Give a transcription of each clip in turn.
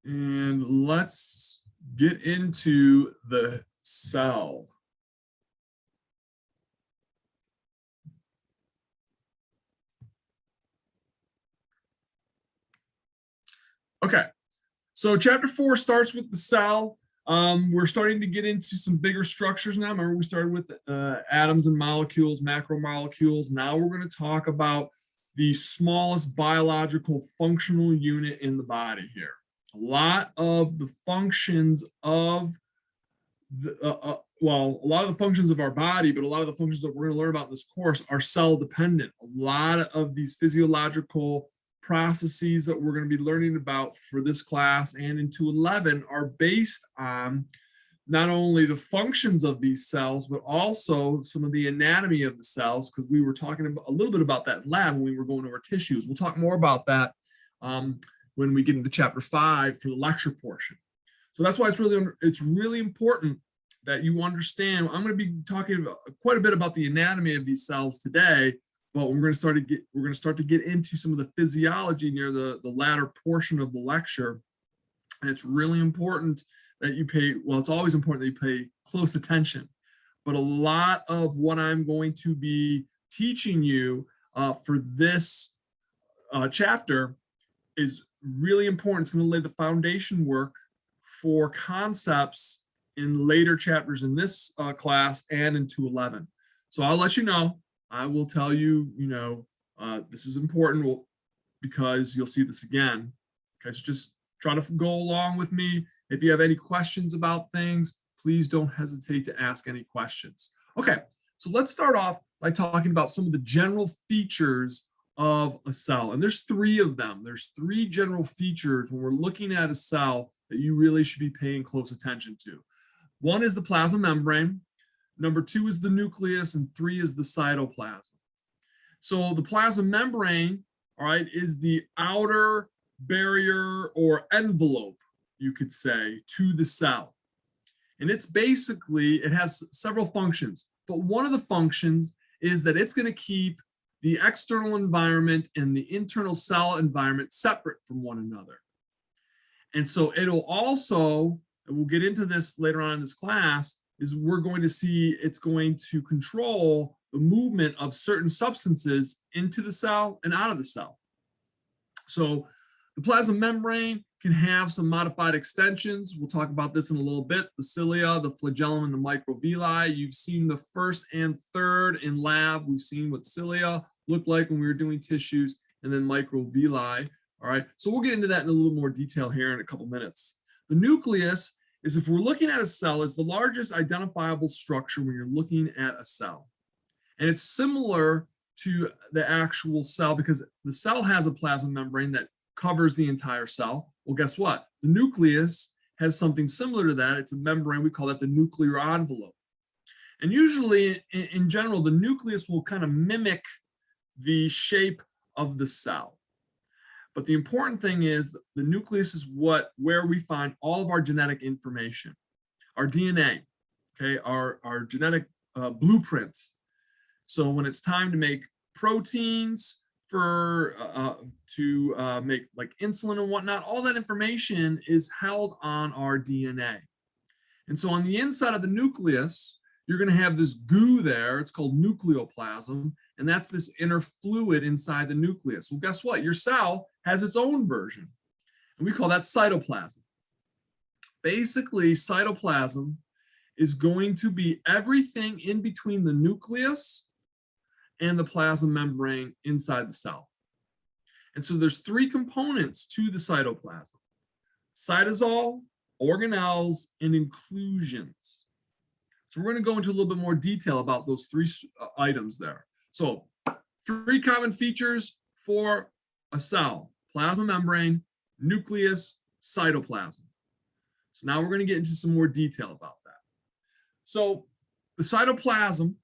And let's get into the cell. Okay, so chapter 4 starts with the cell. We're starting to get into some bigger structures now. Remember, we started with atoms and molecules, macromolecules. Now we're going to talk about the smallest biological functional unit in the body here. A lot of the functions of a lot of the functions of our body, but a lot of the functions that we're going to learn about in this course are cell dependent. A lot of these physiological processes that we're going to be learning about for this class and in 211 are based on not only the functions of these cells, but also some of the anatomy of the cells, because we were talking about, a little bit about that in lab when we were going over tissues. We'll talk more about that when we get into chapter 5 for the lecture portion. So that's why it's really important that you understand. I'm going to be talking about quite a bit about the anatomy of these cells today, but we're going to start to get into some of the physiology near the latter portion of the lecture. And it's really important that you pay, well, it's always important that you pay close attention. But a lot of what I'm going to be teaching you for this chapter is really important. It's going to lay the foundation work for concepts in later chapters in this class and in 211. So I'll let you know. I will tell you, this is important because you'll see this again. Okay, so just try to go along with me. If you have any questions about things, please don't hesitate to ask any questions. Okay, so let's start off by talking about some of the general features of a cell. And there's 3 of them. There's 3 general features when we're looking at a cell that you really should be paying close attention to. 1 is the plasma membrane. Number 2 is the nucleus, and 3 is the cytoplasm. So the plasma membrane, all right, is the outer barrier or envelope, you could say, to the cell. And it's basically, it has several functions, but one of the functions is that it's going to keep the external environment and the internal cell environment separate from one another. And so it'll also, and we'll get into this later on in this class, is we're going to see it's going to control the movement of certain substances into the cell and out of the cell. So the plasma membrane can have some modified extensions. We'll talk about this in a little bit. The cilia, the flagellum, and the microvilli. You've seen the first and third in lab. We've seen what cilia look like when we were doing tissues, and then microvilli. All right, so we'll get into that in a little more detail here in a couple minutes. The nucleus is, if we're looking at a cell, is the largest identifiable structure when you're looking at a cell. And it's similar to the actual cell because the cell has a plasma membrane that covers the entire cell. Well, guess what? The nucleus has something similar to that. It's a membrane. We call that the nuclear envelope. And usually, in general, the nucleus will kind of mimic the shape of the cell. But the important thing is the nucleus is where we find all of our genetic information, our DNA, okay, our genetic blueprint. So when it's time to make proteins to make like insulin and whatnot, all that information is held on our DNA. And so on the inside of the nucleus, you're going to have this goo there. It's called nucleoplasm. And that's this inner fluid inside the nucleus. Well, guess what? Your cell has its own version. And we call that cytoplasm. Basically, cytoplasm is going to be everything in between the nucleus and the plasma membrane inside the cell. And so there's 3 components to the cytoplasm: cytosol, organelles, and inclusions. So we're going to go into a little bit more detail about those 3 items there. So 3 common features for a cell: plasma membrane, nucleus, cytoplasm. So now we're going to get into some more detail about that. So the cytoplasm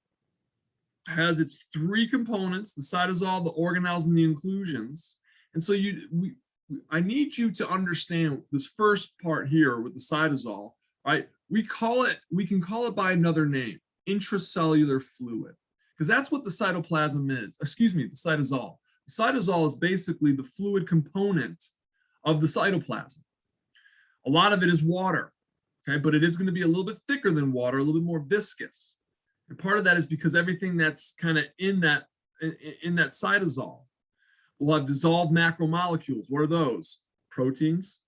has its 3 components: the cytosol, the organelles, and the inclusions. And so I need you to understand this first part here with the cytosol, right? We can call it by another name, intracellular fluid, because that's what the cytoplasm is. Excuse me, the cytosol. The cytosol is basically the fluid component of the cytoplasm. A lot of it is water, okay, but it is going to be a little bit thicker than water, a little bit more viscous. And part of that is because everything that's kind of in that cytosol will have dissolved macromolecules. What are those? Proteins,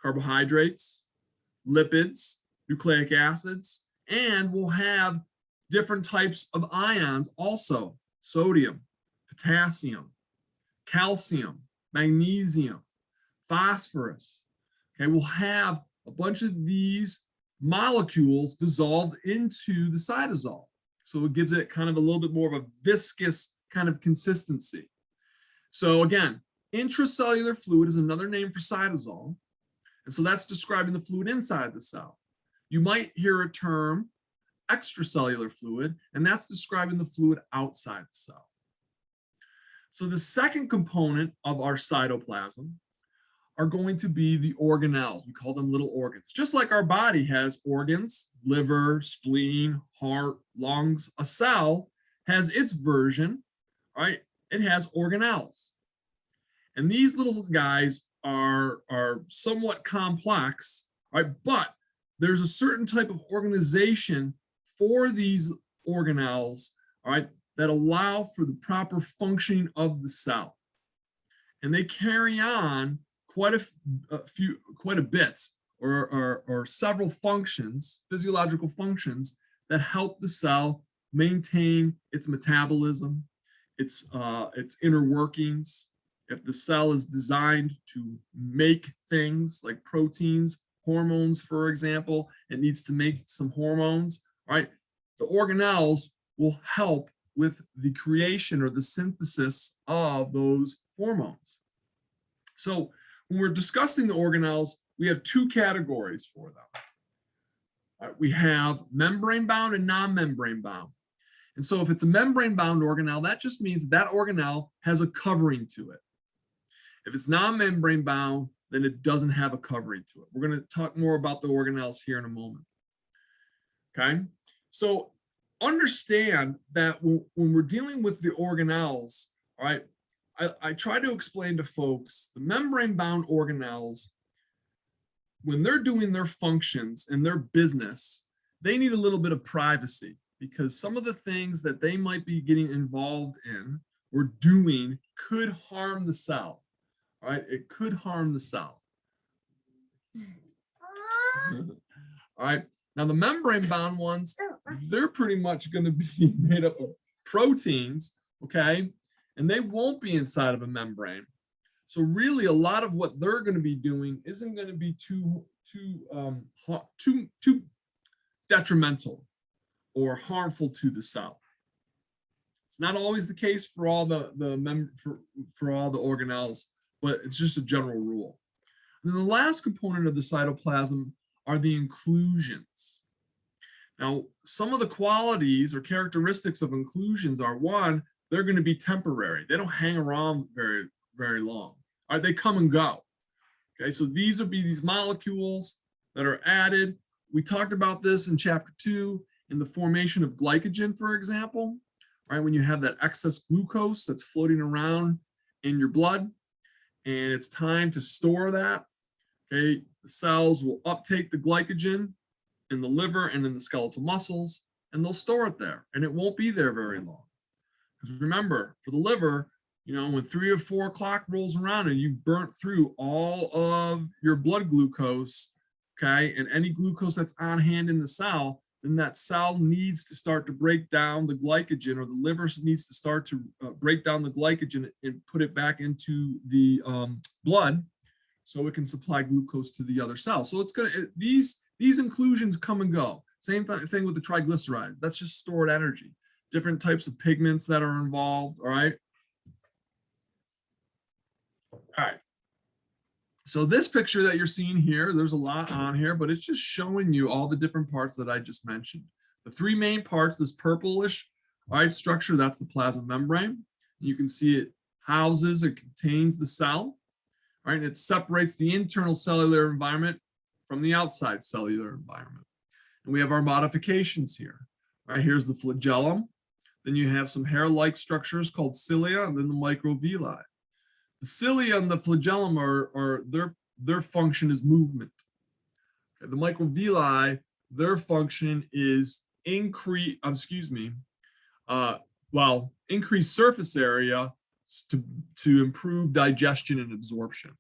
carbohydrates, lipids, nucleic acids, and we'll have different types of ions also: sodium, potassium, calcium, magnesium, phosphorus. Okay, we'll have a bunch of these molecules dissolved into the cytosol. So it gives it kind of a little bit more of a viscous kind of consistency. So again, intracellular fluid is another name for cytosol. And so that's describing the fluid inside the cell. You might hear a term, extracellular fluid, and that's describing the fluid outside the cell. So the second component of our cytoplasm are going to be the organelles. We call them little organs. Just like our body has organs, liver, spleen, heart, lungs, a cell has its version, right? It has organelles. And these little guys are somewhat complex, right? But there's a certain type of organization for these organelles, all right, that allow for the proper functioning of the cell. And they carry on quite a bit, or several functions, physiological functions that help the cell maintain its metabolism, its inner workings. If the cell is designed to make things like proteins, hormones, for example, it needs to make some hormones, right? The organelles will help with the creation or the synthesis of those hormones. So when we're discussing the organelles, we have two categories for them. Right, we have membrane bound and non-membrane bound. And so if it's a membrane bound organelle, that just means that organelle has a covering to it. If it's non-membrane bound, then it doesn't have a covering to it. We're going to talk more about the organelles here in a moment. Okay, so understand that when we're dealing with the organelles, all right, I try to explain to folks the membrane-bound organelles, when they're doing their functions and their business, they need a little bit of privacy because some of the things that they might be getting involved in or doing could harm the cell. All right, it could harm the cell. All right, now the membrane-bound ones, they're pretty much going to be made up of proteins, okay? And they won't be inside of a membrane. So really a lot of what they're going to be doing isn't going to be too detrimental or harmful to the cell. It's not always the case for all for all the organelles, but it's just a general rule. And then the last component of the cytoplasm are the inclusions. Now, some of the qualities or characteristics of inclusions are, one, they're going to be temporary. They don't hang around very, very long. All right, they come and go. Okay, so these will be these molecules that are added. We talked about this in chapter 2 in the formation of glycogen, for example. Right, when you have that excess glucose that's floating around in your blood, and it's time to store that. Okay, the cells will uptake the glycogen in the liver and in the skeletal muscles, and they'll store it there, and it won't be there very long. Because remember, for the liver, you know, when 3 or 4 o'clock rolls around and you've burnt through all of your blood glucose, okay, and any glucose that's on hand in the cell, then that cell needs to start to break down the glycogen, or the liver needs to start to break down the glycogen and put it back into the blood so it can supply glucose to the other cell. So it's these inclusions come and go. Same thing with the triglyceride. That's just stored energy. Different types of pigments that are involved, all right? All right. So this picture that you're seeing here, there's a lot on here, but it's just showing you all the different parts that I just mentioned. The 3 main parts, this purplish, all right, structure, that's the plasma membrane. You can see it houses, it contains the cell, right? And it separates the internal cellular environment from the outside cellular environment. And we have our modifications here. Right, here's the flagellum. Then you have some hair-like structures called cilia, and then the microvilli. The cilia and the flagellum are their function is movement. The microvilli, their function is increase surface area to improve digestion and absorption.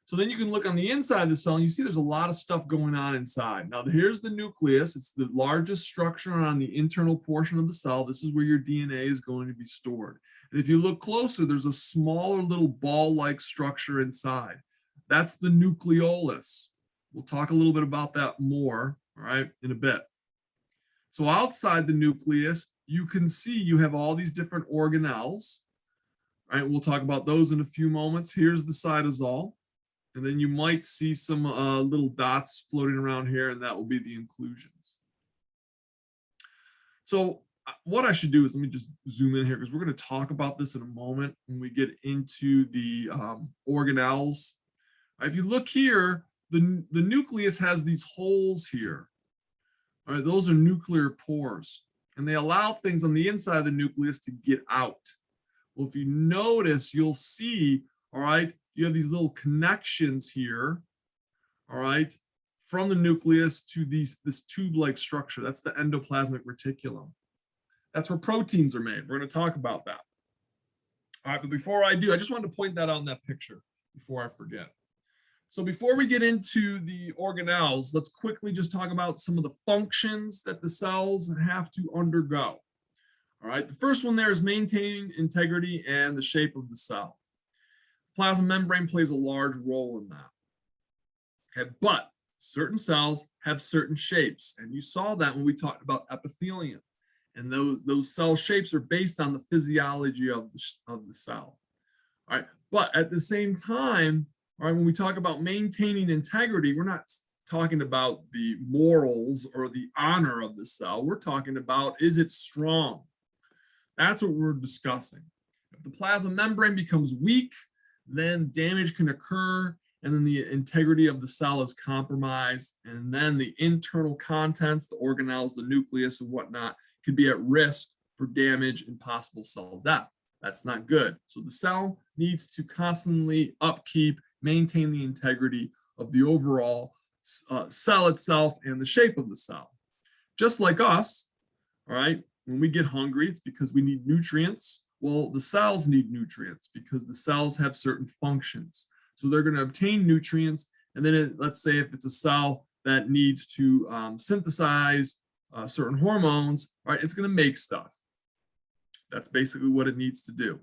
So then you can look on the inside of the cell and you see there's a lot of stuff going on inside. Now here's the nucleus. It's the largest structure on the internal portion of the cell. This is where your DNA is going to be stored. And if you look closer, there's a smaller little ball-like structure inside. That's the nucleolus. We'll talk a little bit about that more, all right, in a bit. So outside the nucleus, you can see you have all these different organelles. All right, we'll talk about those in a few moments. Here's the cytosol. And then you might see some little dots floating around here, and that will be the inclusions. So what I should do is let me just zoom in here because we're going to talk about this in a moment when we get into the organelles. If you look here, the nucleus has these holes here. All right, those are nuclear pores, and they allow things on the inside of the nucleus to get out. Well, if you notice, you'll see, all right, you have these little connections here, all right, from the nucleus to this tube-like structure. That's the endoplasmic reticulum. That's where proteins are made. We're going to talk about that. All right, but before I do, I just wanted to point that out in that picture before I forget. So before we get into the organelles, let's quickly just talk about some of the functions that the cells have to undergo. All right, the first one there is maintaining integrity and the shape of the cell. Plasma membrane plays a large role in that. Okay, but certain cells have certain shapes, and you saw that when we talked about epithelium. And those cell shapes are based on the physiology of the cell. All right, but at the same time, all right, when we talk about maintaining integrity, we're not talking about the morals or the honor of the cell. We're talking about, is it strong? That's what we're discussing. If the plasma membrane becomes weak, then damage can occur, and then the integrity of the cell is compromised, and then the internal contents, the organelles, the nucleus, and whatnot, could be at risk for damage and possible cell death. That's not good. So the cell needs to constantly upkeep, maintain the integrity of the overall cell itself and the shape of the cell. Just like us, all right, when we get hungry, it's because we need nutrients. Well, the cells need nutrients because the cells have certain functions. So they're going to obtain nutrients, and then let's say if it's a cell that needs to synthesize certain hormones, right, it's going to make stuff. That's basically what it needs to do.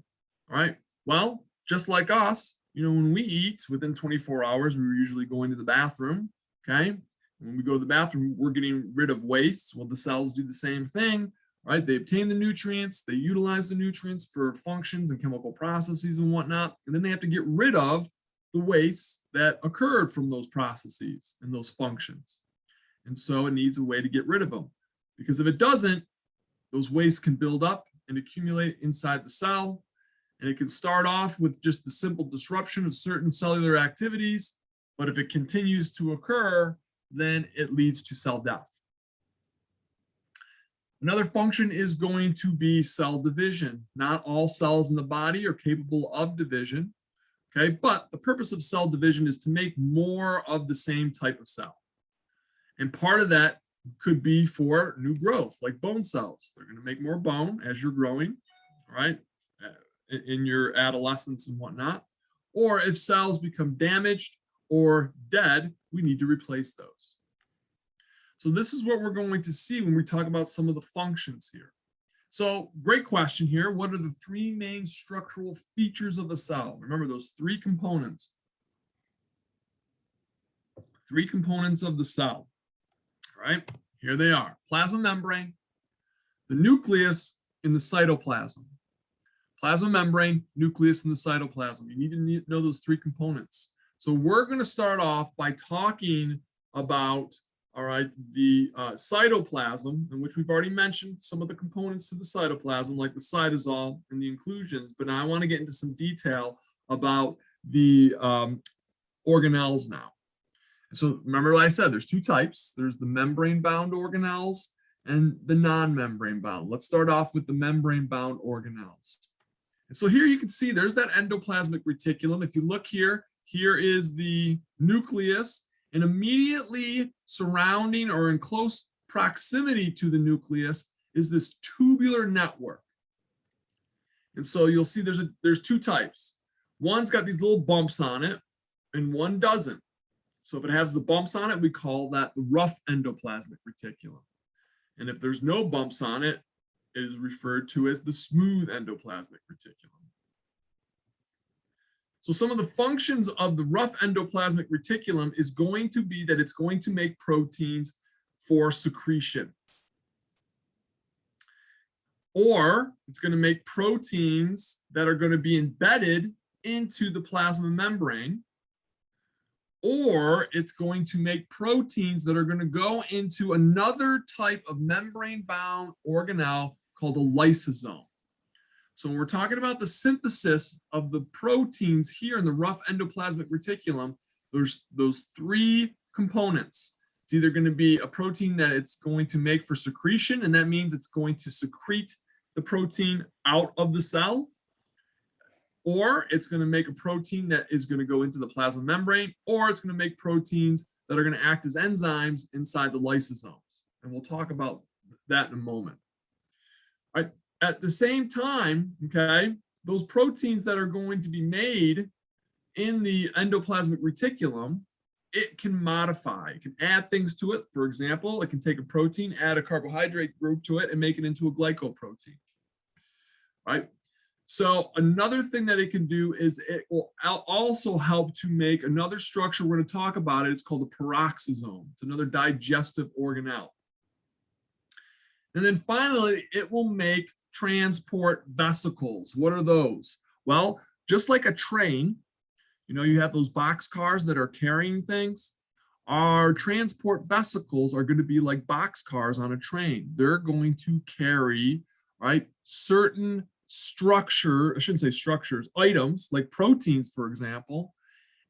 All right. Well, just like us, you know, when we eat within 24 hours, we're usually going to the bathroom. Okay. When we go to the bathroom, we're getting rid of waste. Well, the cells do the same thing, right? They obtain the nutrients, they utilize the nutrients for functions and chemical processes and whatnot. And then they have to get rid of the waste that occurred from those processes and those functions. And so it needs a way to get rid of them, because if it doesn't, those wastes can build up and accumulate inside the cell. And it can start off with just the simple disruption of certain cellular activities. But if it continues to occur, then it leads to cell death. Another function is going to be cell division. Not all cells in the body are capable of division. Okay, but the purpose of cell division is to make more of the same type of cell. And part of that could be for new growth, like bone cells. They're going to make more bone as you're growing, right, in your adolescence and whatnot. Or if cells become damaged or dead, we need to replace those. So this is what we're going to see when we talk about some of the functions here. So great question here. What are the three main structural features of a cell? Remember those three components. Three components of the cell. All right, here they are. Plasma membrane, the nucleus, and the cytoplasm. Plasma membrane, nucleus, and the cytoplasm. You need to know those three components. So we're going to start off by talking about, all right, the cytoplasm, in which we've already mentioned some of the components to the cytoplasm, like the cytosol and the inclusions. But now I want to get into some detail about the organelles now. So remember what I said, there's two types. There's the membrane-bound organelles and the non-membrane-bound. Let's start off with the membrane-bound organelles. And so here you can see there's that endoplasmic reticulum. If you look here, here is the nucleus, And immediately surrounding or in close proximity to the nucleus is this tubular network. And so you'll see there's two types. One's got these little bumps on it and one doesn't. So if it has the bumps on it, we call that the rough endoplasmic reticulum. And if there's no bumps on it, it is referred to as the smooth endoplasmic reticulum. So some of the functions of the rough endoplasmic reticulum is going to be that it's going to make proteins for secretion. Or it's going to make proteins that are going to be embedded into the plasma membrane. Or it's going to make proteins that are going to go into another type of membrane-bound organelle called a lysosome. So when we're talking about the synthesis of the proteins here in the rough endoplasmic reticulum, there's those three components. It's either going to be a protein that it's going to make for secretion, and that means it's going to secrete the protein out of the cell, or it's going to make a protein that is going to go into the plasma membrane, or it's going to make proteins that are going to act as enzymes inside the lysosomes. And we'll talk about that in a moment. All right. At the same time, okay, those proteins that are going to be made in the endoplasmic reticulum, it can modify, it can add things to it. For example, it can take a protein, add a carbohydrate group to it, and make it into a glycoprotein, right? So another thing that it can do is it will also help to make another structure. We're going to talk about it. It's called a peroxisome. It's another digestive organelle. And then finally, it will make transport vesicles. What are those? Well, just like a train, you know, you have those box cars that are carrying things. Our transport vesicles are going to be like box cars on a train. They're going to carry, right, certain structure, I shouldn't say structures, items like proteins, for example,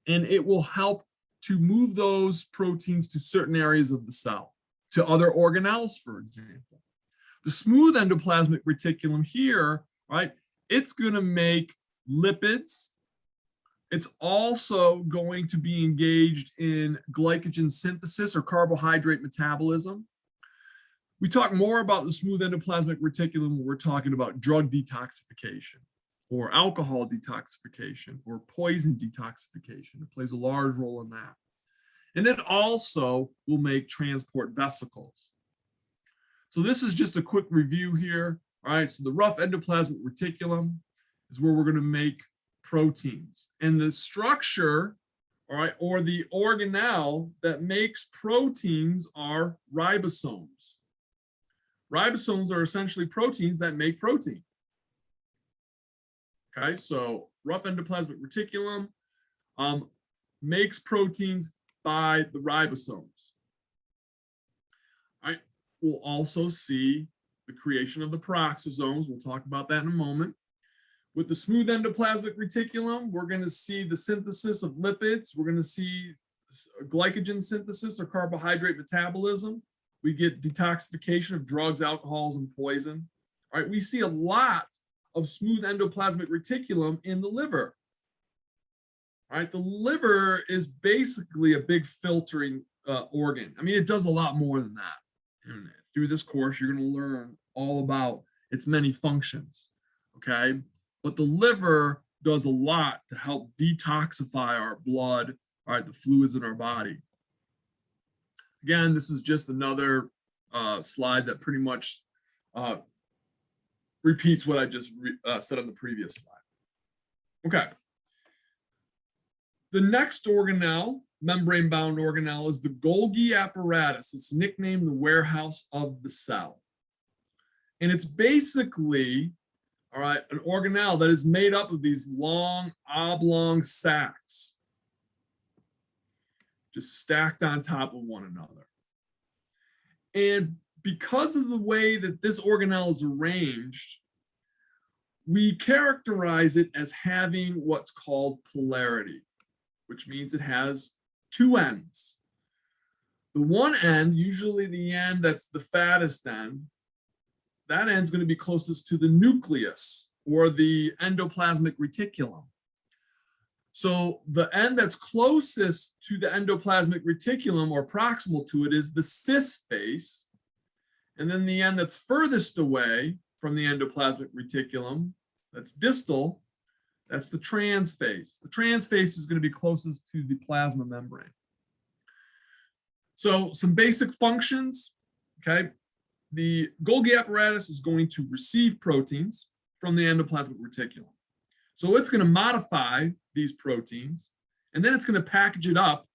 and it will help to move those proteins to certain areas of the cell, to other organelles, for example. The smooth endoplasmic reticulum here, right, it's going to make lipids. It's also going to be engaged in glycogen synthesis or carbohydrate metabolism. We talk more about the smooth endoplasmic reticulum when we're talking about drug detoxification or alcohol detoxification or poison detoxification. It plays a large role in that. And then also we'll make transport vesicles. So this is just a quick review here. All right, so the rough endoplasmic reticulum is where we're going to make proteins. And the structure, all right, or the organelle that makes proteins are ribosomes. Ribosomes are essentially proteins that make protein. Okay, so rough endoplasmic reticulum makes proteins by the ribosomes. All right, we'll also see the creation of the peroxisomes. We'll talk about that in a moment. With the smooth endoplasmic reticulum, we're going to see the synthesis of lipids. We're going to see glycogen synthesis or carbohydrate metabolism. We get detoxification of drugs, alcohols, and poison. All right, we see a lot of smooth endoplasmic reticulum in the liver. All right, the liver is basically a big filtering organ. I mean, it does a lot more than that. And through this course, you're going to learn all about its many functions, okay? But the liver does a lot to help detoxify our blood, all right, the fluids in our body. Again, this is just another slide that pretty much repeats what I just said on the previous slide. Okay. The next organelle, membrane-bound organelle, is the Golgi apparatus. It's nicknamed the warehouse of the cell. And it's basically, all right, an organelle that is made up of these long oblong sacs, just stacked on top of one another. And because of the way that this organelle is arranged, we characterize it as having what's called polarity, which means it has two ends. The one end, usually the end that's the fattest end, that end's going to be closest to the nucleus or the endoplasmic reticulum. So the end that's closest to the endoplasmic reticulum or proximal to it is the cis face. And then the end that's furthest away from the endoplasmic reticulum, that's distal, that's the trans face. The trans face is going to be closest to the plasma membrane. So some basic functions, okay? The Golgi apparatus is going to receive proteins from the endoplasmic reticulum. So it's going to modify these proteins, and then it's going to package it up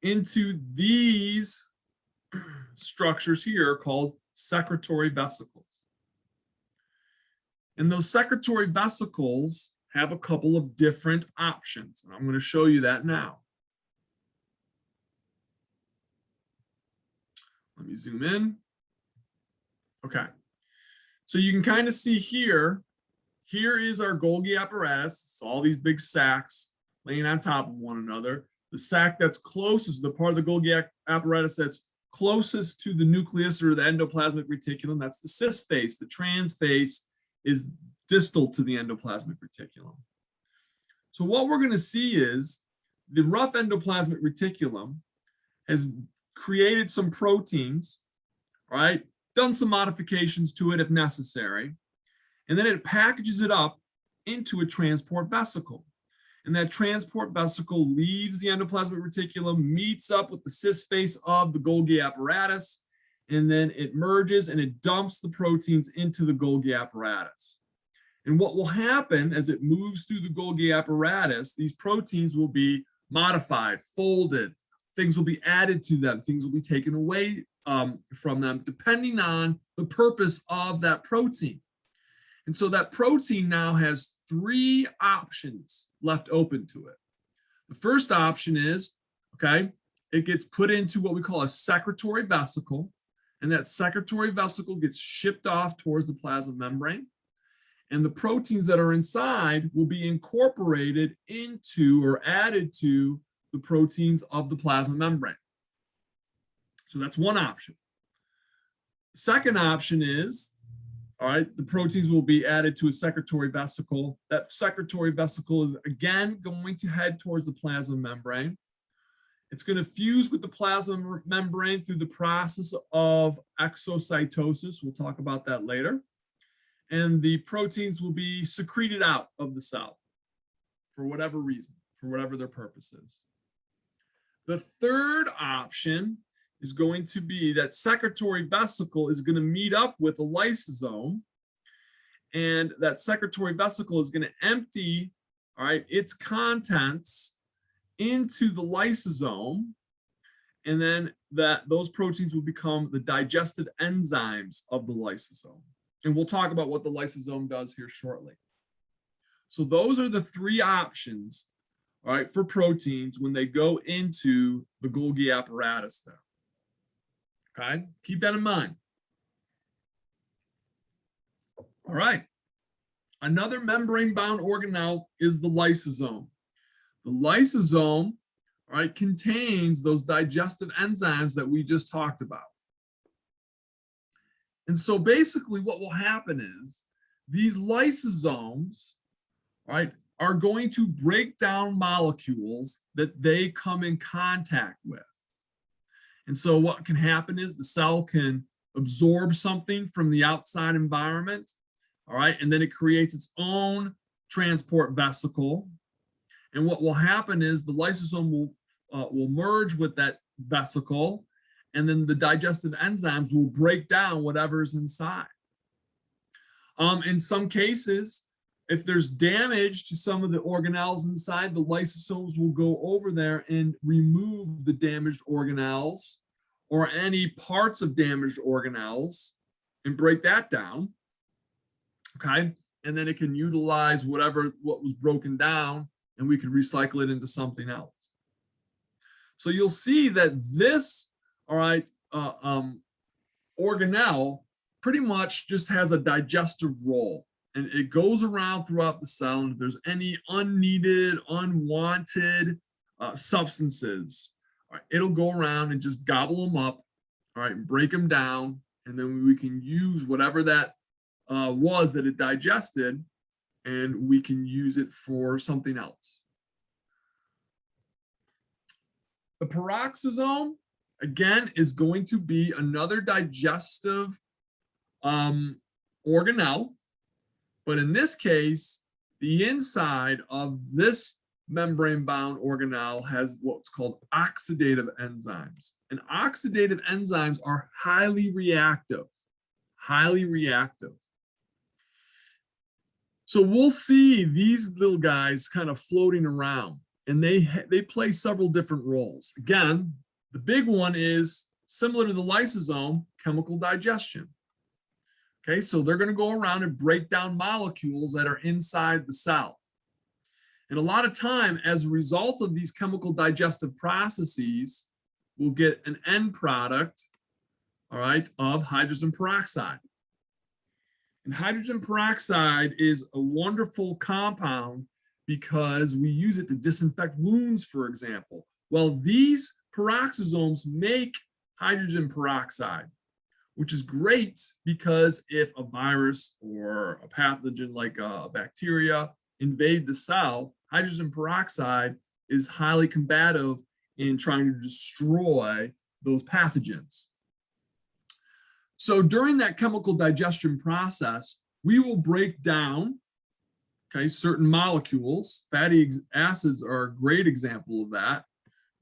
into these structures here called secretory vesicles. And those secretory vesicles have a couple of different options, and I'm going to show you that now. Let me zoom in. Okay, so you can kind of see here, here is our Golgi apparatus. It's all these big sacs laying on top of one another. The sac that's closest, the part of the Golgi apparatus that's closest to the nucleus or the endoplasmic reticulum, that's the cis face. The trans face is distal to the endoplasmic reticulum. So what we're going to see is the rough endoplasmic reticulum has created some proteins, right? Done some modifications to it if necessary, and then it packages it up into a transport vesicle. And that transport vesicle leaves the endoplasmic reticulum, meets up with the cis face of the Golgi apparatus, and then it merges and it dumps the proteins into the Golgi apparatus. And what will happen as it moves through the Golgi apparatus, these proteins will be modified, folded, things will be added to them, things will be taken away from them, depending on the purpose of that protein. And so that protein now has three options left open to it. The first option is, okay, it gets put into what we call a secretory vesicle, and that secretory vesicle gets shipped off towards the plasma membrane. And the proteins that are inside will be incorporated into or added to the proteins of the plasma membrane. So that's one option. The second option is, all right, the proteins will be added to a secretory vesicle. That secretory vesicle is again going to head towards the plasma membrane. It's going to fuse with the plasma membrane through the process of exocytosis. We'll talk about that later. And the proteins will be secreted out of the cell for whatever reason, for whatever their purpose is. The third option is going to be that secretory vesicle is going to meet up with a lysosome, and that secretory vesicle is going to empty, all right, its contents into the lysosome, and then those proteins will become the digestive enzymes of the lysosome. And we'll talk about what the lysosome does here shortly. So those are the three options, all right, for proteins when they go into the Golgi apparatus there. Okay, keep that in mind. All right, another membrane-bound organelle is the lysosome. The lysosome, all right, contains those digestive enzymes that we just talked about. And so basically what will happen is these lysosomes, right, are going to break down molecules that they come in contact with. And so what can happen is the cell can absorb something from the outside environment, all right, and then it creates its own transport vesicle. And what will happen is the lysosome will merge with that vesicle, and then the digestive enzymes will break down whatever's inside. In some cases, if there's damage to some of the organelles inside, the lysosomes will go over there and remove the damaged organelles or any parts of damaged organelles and break that down, okay? And then it can utilize what was broken down, and we could recycle it into something else. So you'll see that this, all right, organelle pretty much just has a digestive role, and it goes around throughout the cell, and if there's any unneeded, unwanted substances, all right, it'll go around and just gobble them up, all right, and break them down, and then we can use whatever that was that it digested, and we can use it for something else. The peroxisome, again, is going to be another digestive organelle, but in this case, the inside of this membrane-bound organelle has what's called oxidative enzymes. And oxidative enzymes are highly reactive, highly reactive. So we'll see these little guys kind of floating around, and they play several different roles. Again, the big one is similar to the lysosome, chemical digestion. Okay, so they're going to go around and break down molecules that are inside the cell. And a lot of time, as a result of these chemical digestive processes, we'll get an end product, all right, of hydrogen peroxide. And hydrogen peroxide is a wonderful compound because we use it to disinfect wounds, for example. Well, these peroxisomes make hydrogen peroxide, which is great because if a virus or a pathogen like a bacteria invade the cell, hydrogen peroxide is highly combative in trying to destroy those pathogens. So during that chemical digestion process, we will break down, okay, certain molecules. Fatty acids are a great example of that,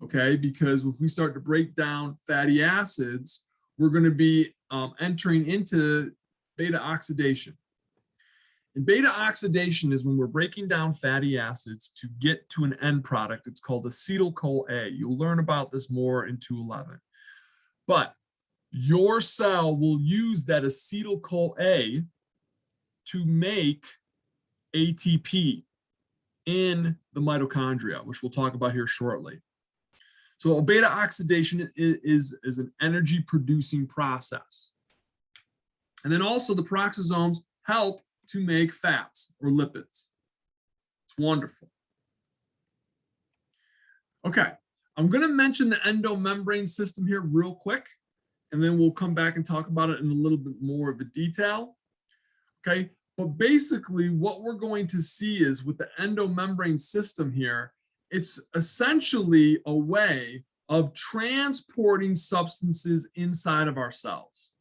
okay, because if we start to break down fatty acids, we're going to be entering into beta oxidation. And beta oxidation is when we're breaking down fatty acids to get to an end product. It's called acetyl-CoA. You'll learn about this more in 211. But your cell will use that acetyl-CoA to make ATP in the mitochondria, which we'll talk about here shortly. So beta oxidation is an energy producing process. And then also the peroxisomes help to make fats or lipids. It's wonderful. Okay, I'm going to mention the endomembrane system here real quick, and then we'll come back and talk about it in a little bit more of a detail. Okay, but basically what we're going to see is with the endomembrane system here, it's essentially a way of transporting substances inside of our cells.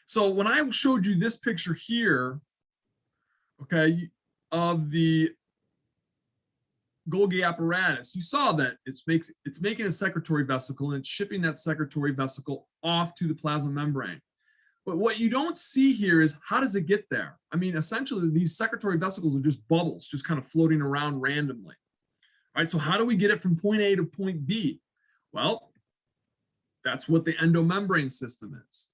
So when I showed you this picture here, okay, of the Golgi apparatus, you saw that it's making a secretory vesicle and it's shipping that secretory vesicle off to the plasma membrane. But what you don't see here is how does it get there? I mean, essentially these secretory vesicles are just bubbles, just kind of floating around randomly. All right, so how do we get it from point A to point B? Well, that's what the endomembrane system is.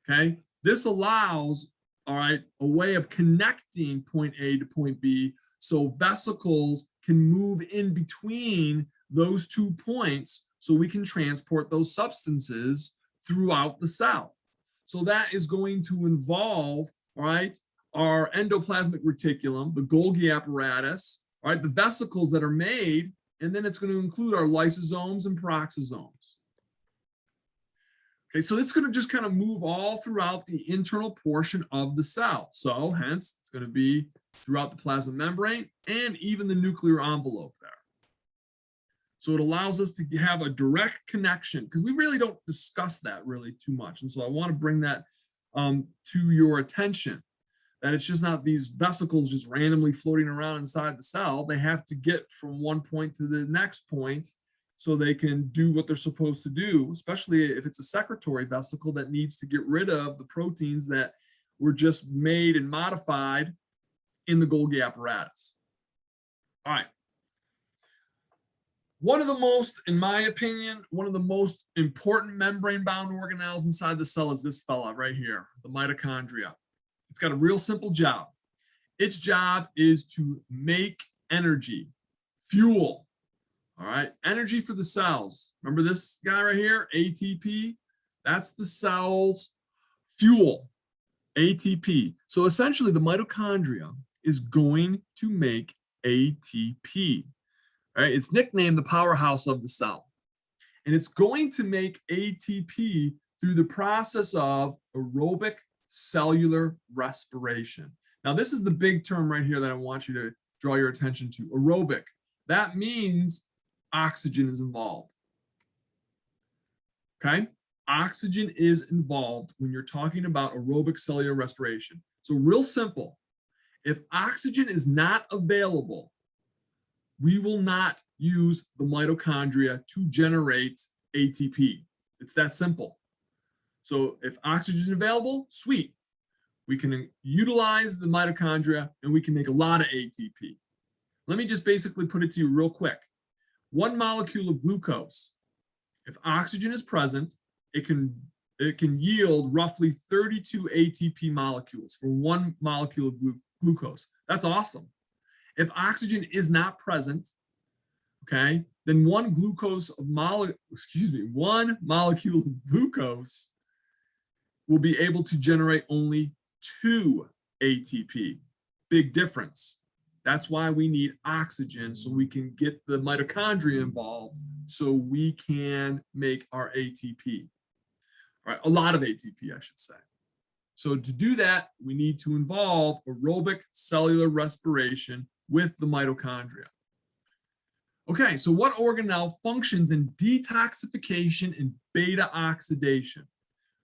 Okay, this allows, all right, a way of connecting point A to point B so vesicles can move in between those 2 points so we can transport those substances throughout the cell. So that is going to involve, all right, our endoplasmic reticulum, the Golgi apparatus, all right, the vesicles that are made, and then it's going to include our lysosomes and peroxisomes. Okay, so it's going to just kind of move all throughout the internal portion of the cell. So hence, it's going to be throughout the plasma membrane and even the nuclear envelope there. So it allows us to have a direct connection because we really don't discuss that really too much. And so I want to bring that to your attention, that it's just not these vesicles just randomly floating around inside the cell. They have to get from one point to the next point so they can do what they're supposed to do, especially if it's a secretory vesicle that needs to get rid of the proteins that were just made and modified in the Golgi apparatus. All right. One of the most, in my opinion, one of the most important membrane-bound organelles inside the cell is this fella right here, the mitochondria. It's got a real simple job. Its job is to make energy, fuel, all right? Energy for the cells. Remember this guy right here, ATP? That's the cell's fuel, ATP. So essentially the mitochondria is going to make ATP. Right? It's nicknamed the powerhouse of the cell. And it's going to make ATP through the process of aerobic cellular respiration. Now, this is the big term right here that I want you to draw your attention to, aerobic. That means oxygen is involved. Okay? Oxygen is involved when you're talking about aerobic cellular respiration. So real simple. If oxygen is not available, we will not use the mitochondria to generate ATP. It's that simple. So if oxygen is available, sweet. We can utilize the mitochondria and we can make a lot of ATP. Let me just basically put it to you real quick. One molecule of glucose, if oxygen is present, it can yield roughly 32 ATP molecules for one molecule of glucose. That's awesome. If oxygen is not present, okay, then one molecule of glucose will be able to generate only 2 ATP. Big difference. That's why we need oxygen, so we can get the mitochondria involved so we can make our ATP. All right, a lot of ATP, I should say. So to do that, we need to involve aerobic cellular respiration with the mitochondria. Okay, so what organelle functions in detoxification and beta oxidation?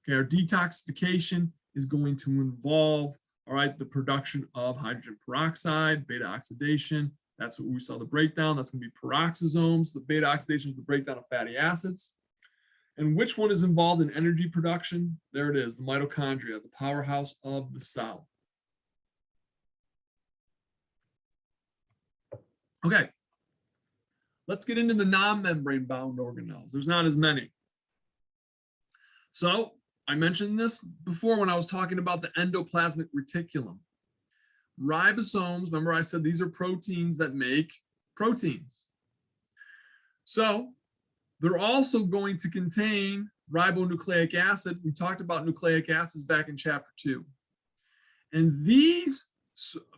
Okay, our detoxification is going to involve, all right, the production of hydrogen peroxide, beta oxidation. That's what we saw the breakdown. That's going to be peroxisomes. The beta oxidation is the breakdown of fatty acids. And which one is involved in energy production? There it is, the mitochondria, the powerhouse of the cell. Okay, let's get into the non-membrane bound organelles. There's not as many. So I mentioned this before when I was talking about the endoplasmic reticulum. Ribosomes, remember I said these are proteins that make proteins. So they're also going to contain ribonucleic acid. We talked about nucleic acids back in chapter 2. And these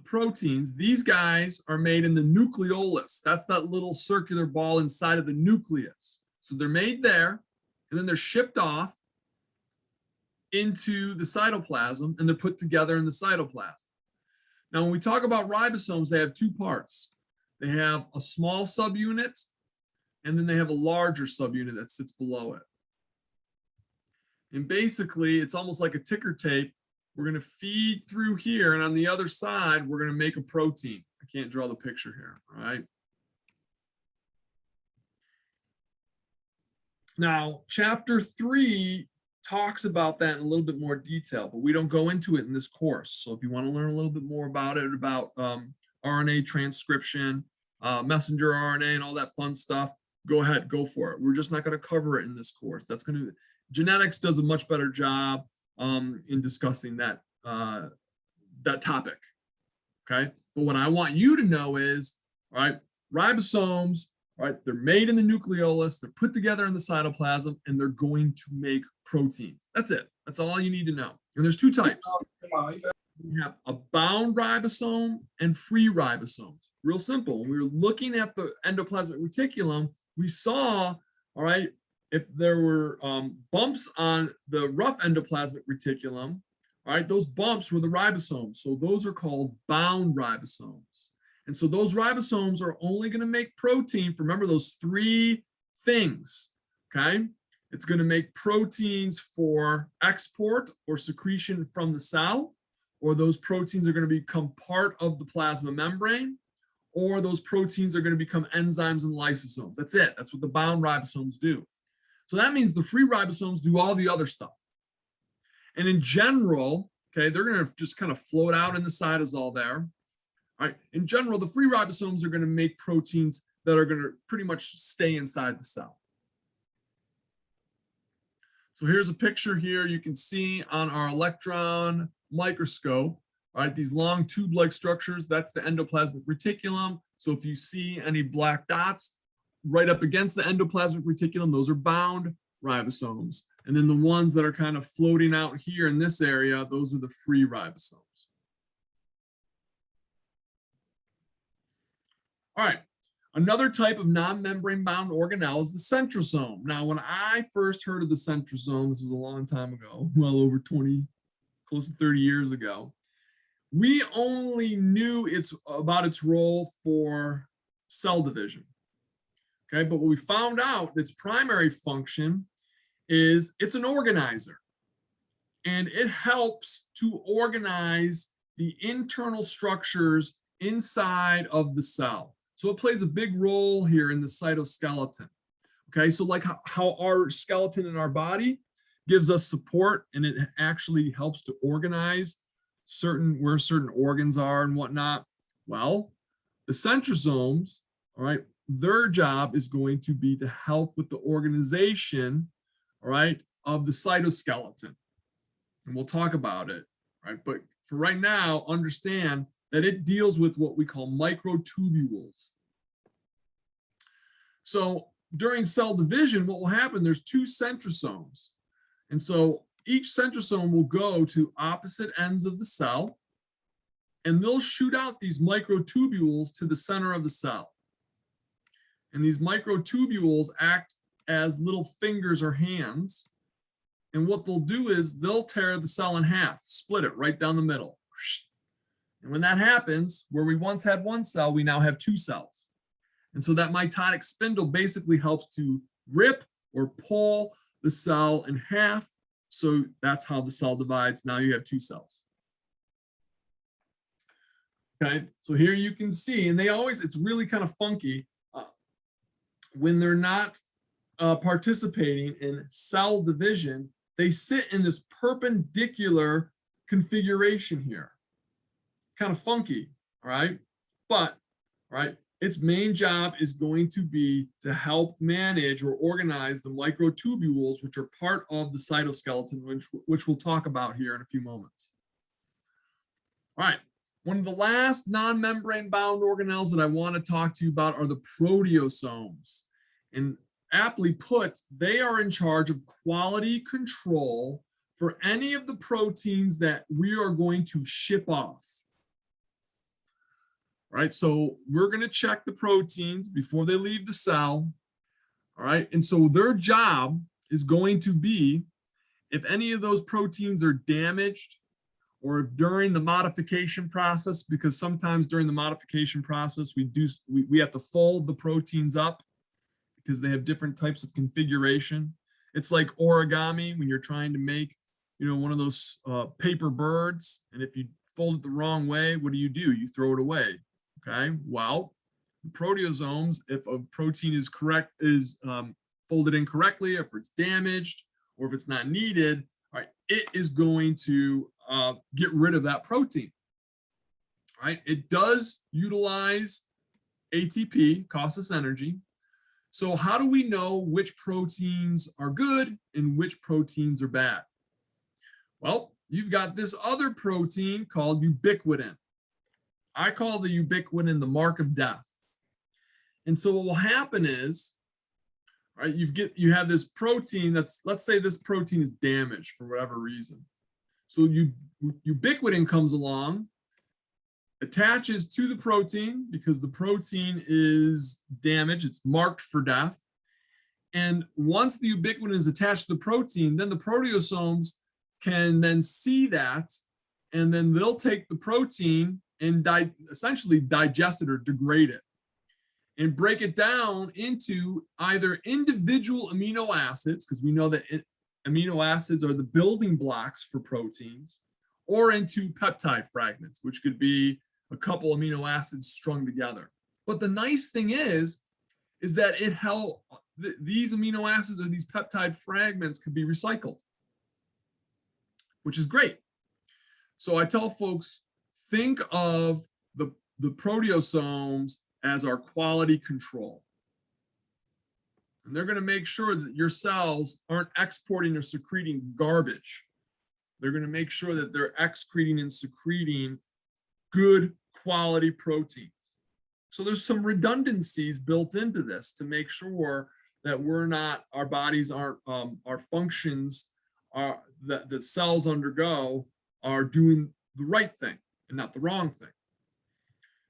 proteins, these guys are made in the nucleolus. That's that little circular ball inside of the nucleus. So they're made there, and then they're shipped off into the cytoplasm, and they're put together in the cytoplasm. Now, when we talk about ribosomes, they have two parts. They have a small subunit, and then they have a larger subunit that sits below it. And basically, it's almost like a ticker tape. We're going to feed through here, and on the other side, we're going to make a protein. I can't draw the picture here, all right? Now, chapter 3 talks about that in a little bit more detail, but we don't go into it in this course. So if you want to learn a little bit more about it, about RNA transcription, messenger RNA, and all that fun stuff, go ahead, go for it. We're just not going to cover it in this course. That's going to, genetics does a much better job in discussing that that topic. Okay, but what I want you to know is, all right, ribosomes, all right, they're made in the nucleolus, they're put together in the cytoplasm, and they're going to make proteins. That's it. That's all you need to know. And there's two types. We have a bound ribosome and free ribosomes. Real simple. When we were looking at the endoplasmic reticulum, we saw, all right, if there were bumps on the rough endoplasmic reticulum, all right, those bumps were the ribosomes. So those are called bound ribosomes. And so those ribosomes are only going to make protein for, remember, those 3 things, okay? It's going to make proteins for export or secretion from the cell, or those proteins are going to become part of the plasma membrane, or those proteins are going to become enzymes and lysosomes. That's it. That's what the bound ribosomes do. So that means the free ribosomes do all the other stuff. And in general, okay, they're going to just kind of float out in the cytosol there. All right. In general, the free ribosomes are going to make proteins that are going to pretty much stay inside the cell. So here's a picture here. You can see on our electron microscope, all right, these long tube-like structures, that's the endoplasmic reticulum. So if you see any black dots right up against the endoplasmic reticulum, those are bound ribosomes. And then the ones that are kind of floating out here in this area, those are the free ribosomes. All right, another type of non-membrane bound organelle is the centrosome. Now, when I first heard of the centrosome, this is a long time ago, well over 20, close to 30 years ago, we only knew about its role for cell division. Okay, but what we found out, its primary function is it's an organizer. And it helps to organize the internal structures inside of the cell. So it plays a big role here in the cytoskeleton. Okay, so like how our skeleton in our body gives us support, and it actually helps to organize where certain organs are and whatnot. Well, the centrosomes, all right, their job is going to be to help with the organization, all right, of the cytoskeleton. And we'll talk about it, right? But for right now, understand that it deals with what we call microtubules. So during cell division, what will happen, there's two centrosomes. And so each centrosome will go to opposite ends of the cell, and they'll shoot out these microtubules to the center of the cell. And these microtubules act as little fingers or hands. And what they'll do is they'll tear the cell in half, split it right down the middle. And when that happens, where we once had one cell, we now have two cells. And so that mitotic spindle basically helps to rip or pull the cell in half. So that's how the cell divides. Now you have two cells. Okay, so here you can see, and it's really kind of funky when they're not participating in cell division. They sit in this perpendicular configuration here. Kind of funky, all right? But, all right, its main job is going to be to help manage or organize the microtubules, which are part of the cytoskeleton, which we'll talk about here in a few moments. All right, one of the last non-membrane bound organelles that I want to talk to you about are the proteosomes. And aptly put, they are in charge of quality control for any of the proteins that we are going to ship off. All right, so we're going to check the proteins before they leave the cell. All right, and so their job is going to be, if any of those proteins are damaged, or during the modification process, because sometimes during the modification process we have to fold the proteins up because they have different types of configuration. It's like origami when you're trying to make, one of those paper birds, and if you fold it the wrong way, what do? You throw it away. Okay. Well, the proteosomes, if a protein is folded incorrectly, if it's damaged, or if it's not needed, all right, it is going to get rid of that protein. All right. It does utilize ATP, costs us energy. So how do we know which proteins are good and which proteins are bad? Well, you've got this other protein called ubiquitin. I call the ubiquitin the mark of death. And so what will happen is, right, you have this protein let's say this protein is damaged for whatever reason. So ubiquitin comes along, attaches to the protein because the protein is damaged, it's marked for death. And once the ubiquitin is attached to the protein, then the proteosomes can then see that, and then they'll take the protein and essentially digest it or degrade it and break it down into either individual amino acids, because we know that amino acids are the building blocks for proteins, or into peptide fragments, which could be a couple amino acids strung together. But the nice thing is that these amino acids or these peptide fragments could be recycled, which is great. So I tell folks, think of the proteosomes as our quality control. And they're going to make sure that your cells aren't exporting or secreting garbage. They're going to make sure that they're excreting and secreting good quality proteins. So there's some redundancies built into this to make sure that our bodies aren't, our functions that cells undergo are doing the right thing and not the wrong thing.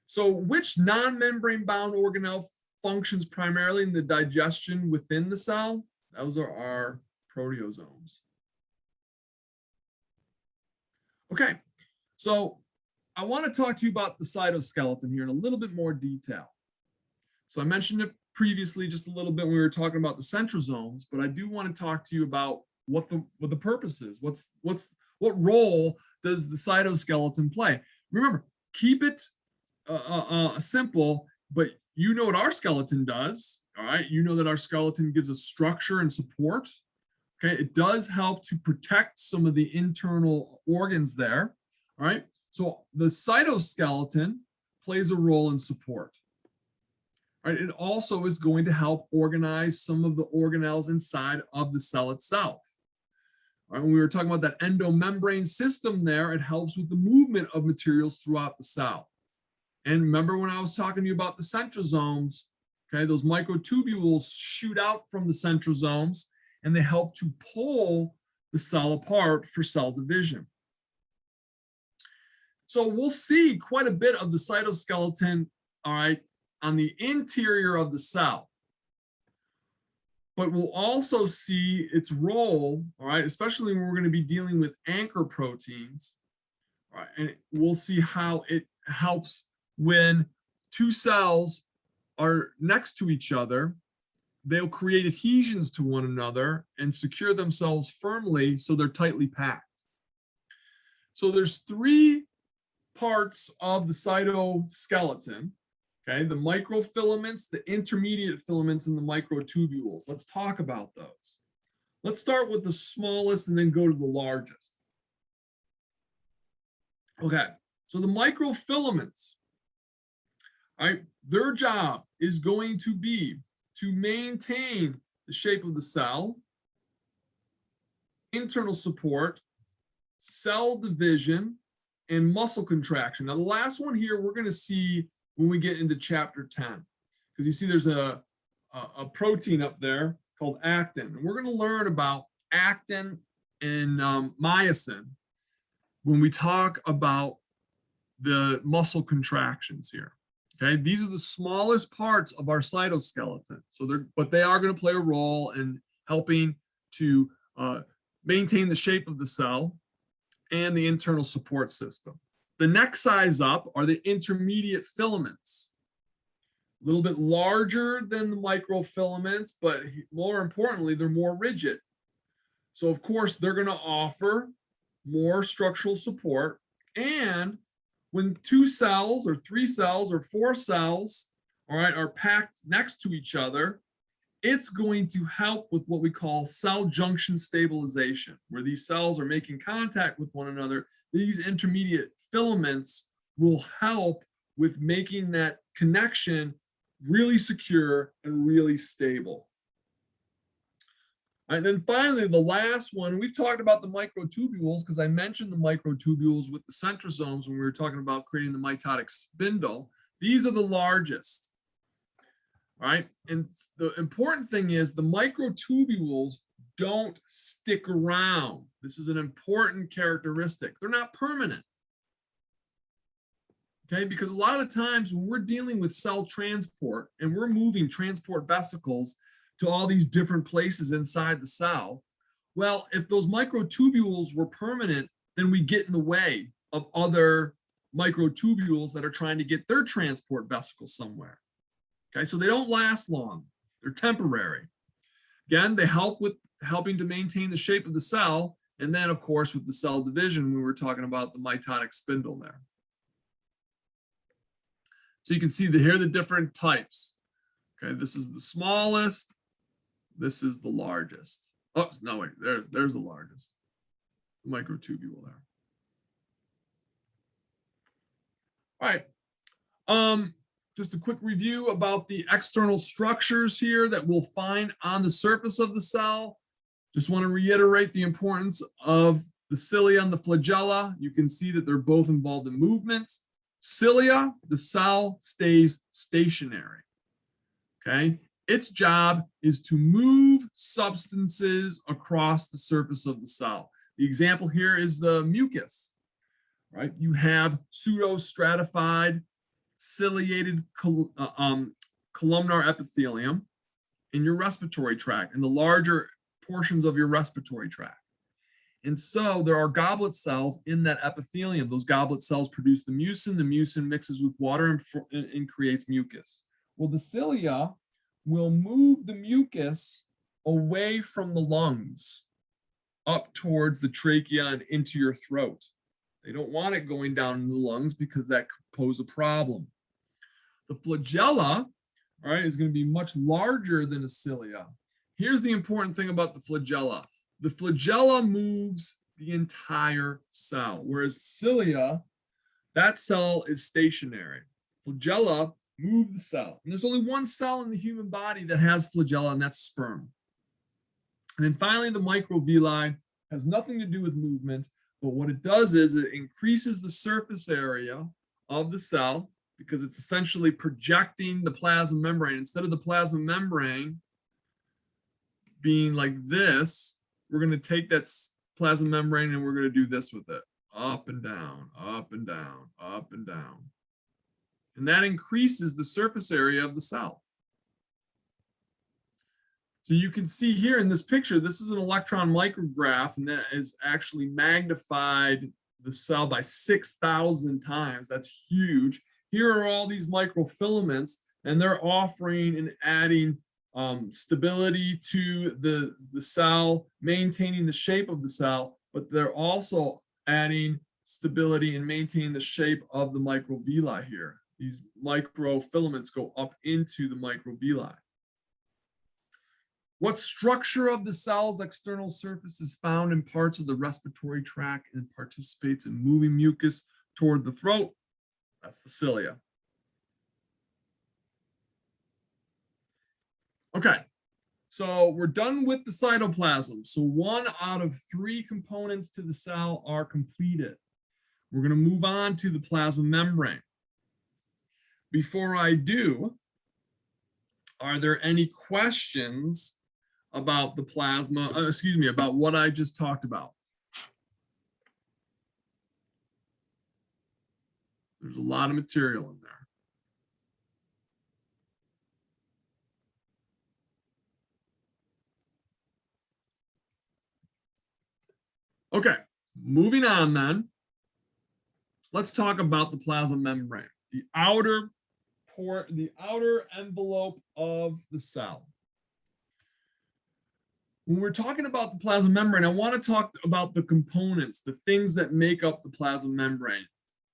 So which non-membrane bound organelle functions primarily in the digestion within the cell? Those are our proteosomes. Okay, so I want to talk to you about the cytoskeleton here in a little bit more detail. So I mentioned it previously just a little bit when we were talking about the centrosomes, but I do want to talk to you about what the purpose is. What role does the cytoskeleton play? Remember, keep it simple, but you know what our skeleton does. All right, you know that our skeleton gives us structure and support. Okay, it does help to protect some of the internal organs there. All right, so the cytoskeleton plays a role in support. All right, it also is going to help organize some of the organelles inside of the cell itself. All right, when we were talking about that endomembrane system there, it helps with the movement of materials throughout the cell. And remember when I was talking to you about the centrosomes, okay, those microtubules shoot out from the centrosomes and they help to pull the cell apart for cell division. So we'll see quite a bit of the cytoskeleton, all right, on the interior of the cell. But we'll also see its role, all right, especially when we're going to be dealing with anchor proteins, all right, and we'll see how it helps when two cells are next to each other. They'll create adhesions to one another and secure themselves firmly so they're tightly packed. So there's three parts of the cytoskeleton, okay? The microfilaments, the intermediate filaments, and the microtubules. Let's talk about those. Let's start with the smallest and then go to the largest. Okay, so the microfilaments, all right, their job is going to be to maintain the shape of the cell, internal support, cell division, and muscle contraction. Now, the last one here we're going to see when we get into chapter 10, because you see there's a protein up there called actin. And we're going to learn about actin and myosin when we talk about the muscle contractions here. Okay, these are the smallest parts of our cytoskeleton. So but they are going to play a role in helping to maintain the shape of the cell and the internal support system. The next size up are the intermediate filaments. A little bit larger than the microfilaments, but more importantly, they're more rigid. So of course, they're going to offer more structural support. And when two cells or three cells or four cells, all right, are packed next to each other, it's going to help with what we call cell junction stabilization, where these cells are making contact with one another. These intermediate filaments will help with making that connection really secure and really stable. And then finally, the last one, we've talked about the microtubules because I mentioned the microtubules with the centrosomes when we were talking about creating the mitotic spindle. These are the largest, right? And the important thing is the microtubules don't stick around. This is an important characteristic. They're not permanent. Okay, because a lot of the times when we're dealing with cell transport and we're moving transport vesicles to all these different places inside the cell, well, if those microtubules were permanent, then we get in the way of other microtubules that are trying to get their transport vesicles somewhere. Okay, so they don't last long. They're temporary. Again, they help with helping to maintain the shape of the cell. And then, of course, with the cell division, we were talking about the mitotic spindle there. So you can see here are the different types. Okay, this is the smallest. This is the largest. Oh, no, wait, there's the largest. The microtubule there. All right. Just a quick review about the external structures here that we'll find on the surface of the cell. Just want to reiterate the importance of the cilia and the flagella. You can see that they're both involved in movement. Cilia, the cell stays stationary. Okay, its job is to move substances across the surface of the cell. The example here is the mucus, right? You have pseudostratified ciliated columnar epithelium in your respiratory tract, in the larger portions of your respiratory tract. And so there are goblet cells in that epithelium. Those goblet cells produce the mucin. The mucin mixes with water and creates mucus. Well, the cilia will move the mucus away from the lungs up towards the trachea and into your throat. They don't want it going down in the lungs because that could pose a problem. The flagella, all right, is going to be much larger than the cilia. Here's the important thing about the flagella. The flagella moves the entire cell, whereas cilia, that cell is stationary. Flagella move the cell. And there's only one cell in the human body that has flagella, and that's sperm. And then finally, the microvilli has nothing to do with movement, but what it does is it increases the surface area of the cell because it's essentially projecting the plasma membrane. Instead of the plasma membrane being like this, we're going to take that plasma membrane and we're going to do this with it. Up and down, up and down, up and down. And that increases the surface area of the cell. So you can see here in this picture, this is an electron micrograph, and that has actually magnified the cell by 6,000 times. That's huge. Here are all these microfilaments, and they're offering and adding stability to the cell, maintaining the shape of the cell, but they're also adding stability and maintaining the shape of the microvilli here. These microfilaments go up into the microvilli. What structure of the cell's external surface is found in parts of the respiratory tract and participates in moving mucus toward the throat? That's the cilia. Okay, so we're done with the cytoplasm. So 1 out of 3 components to the cell are completed. We're going to move on to the plasma membrane. Before I do, are there any questions about the plasma, about what I just talked about? There's a lot of material in there. Okay, moving on then. Let's talk about the plasma membrane, the outer envelope of the cell. When we're talking about the plasma membrane, I want to talk about the components, the things that make up the plasma membrane.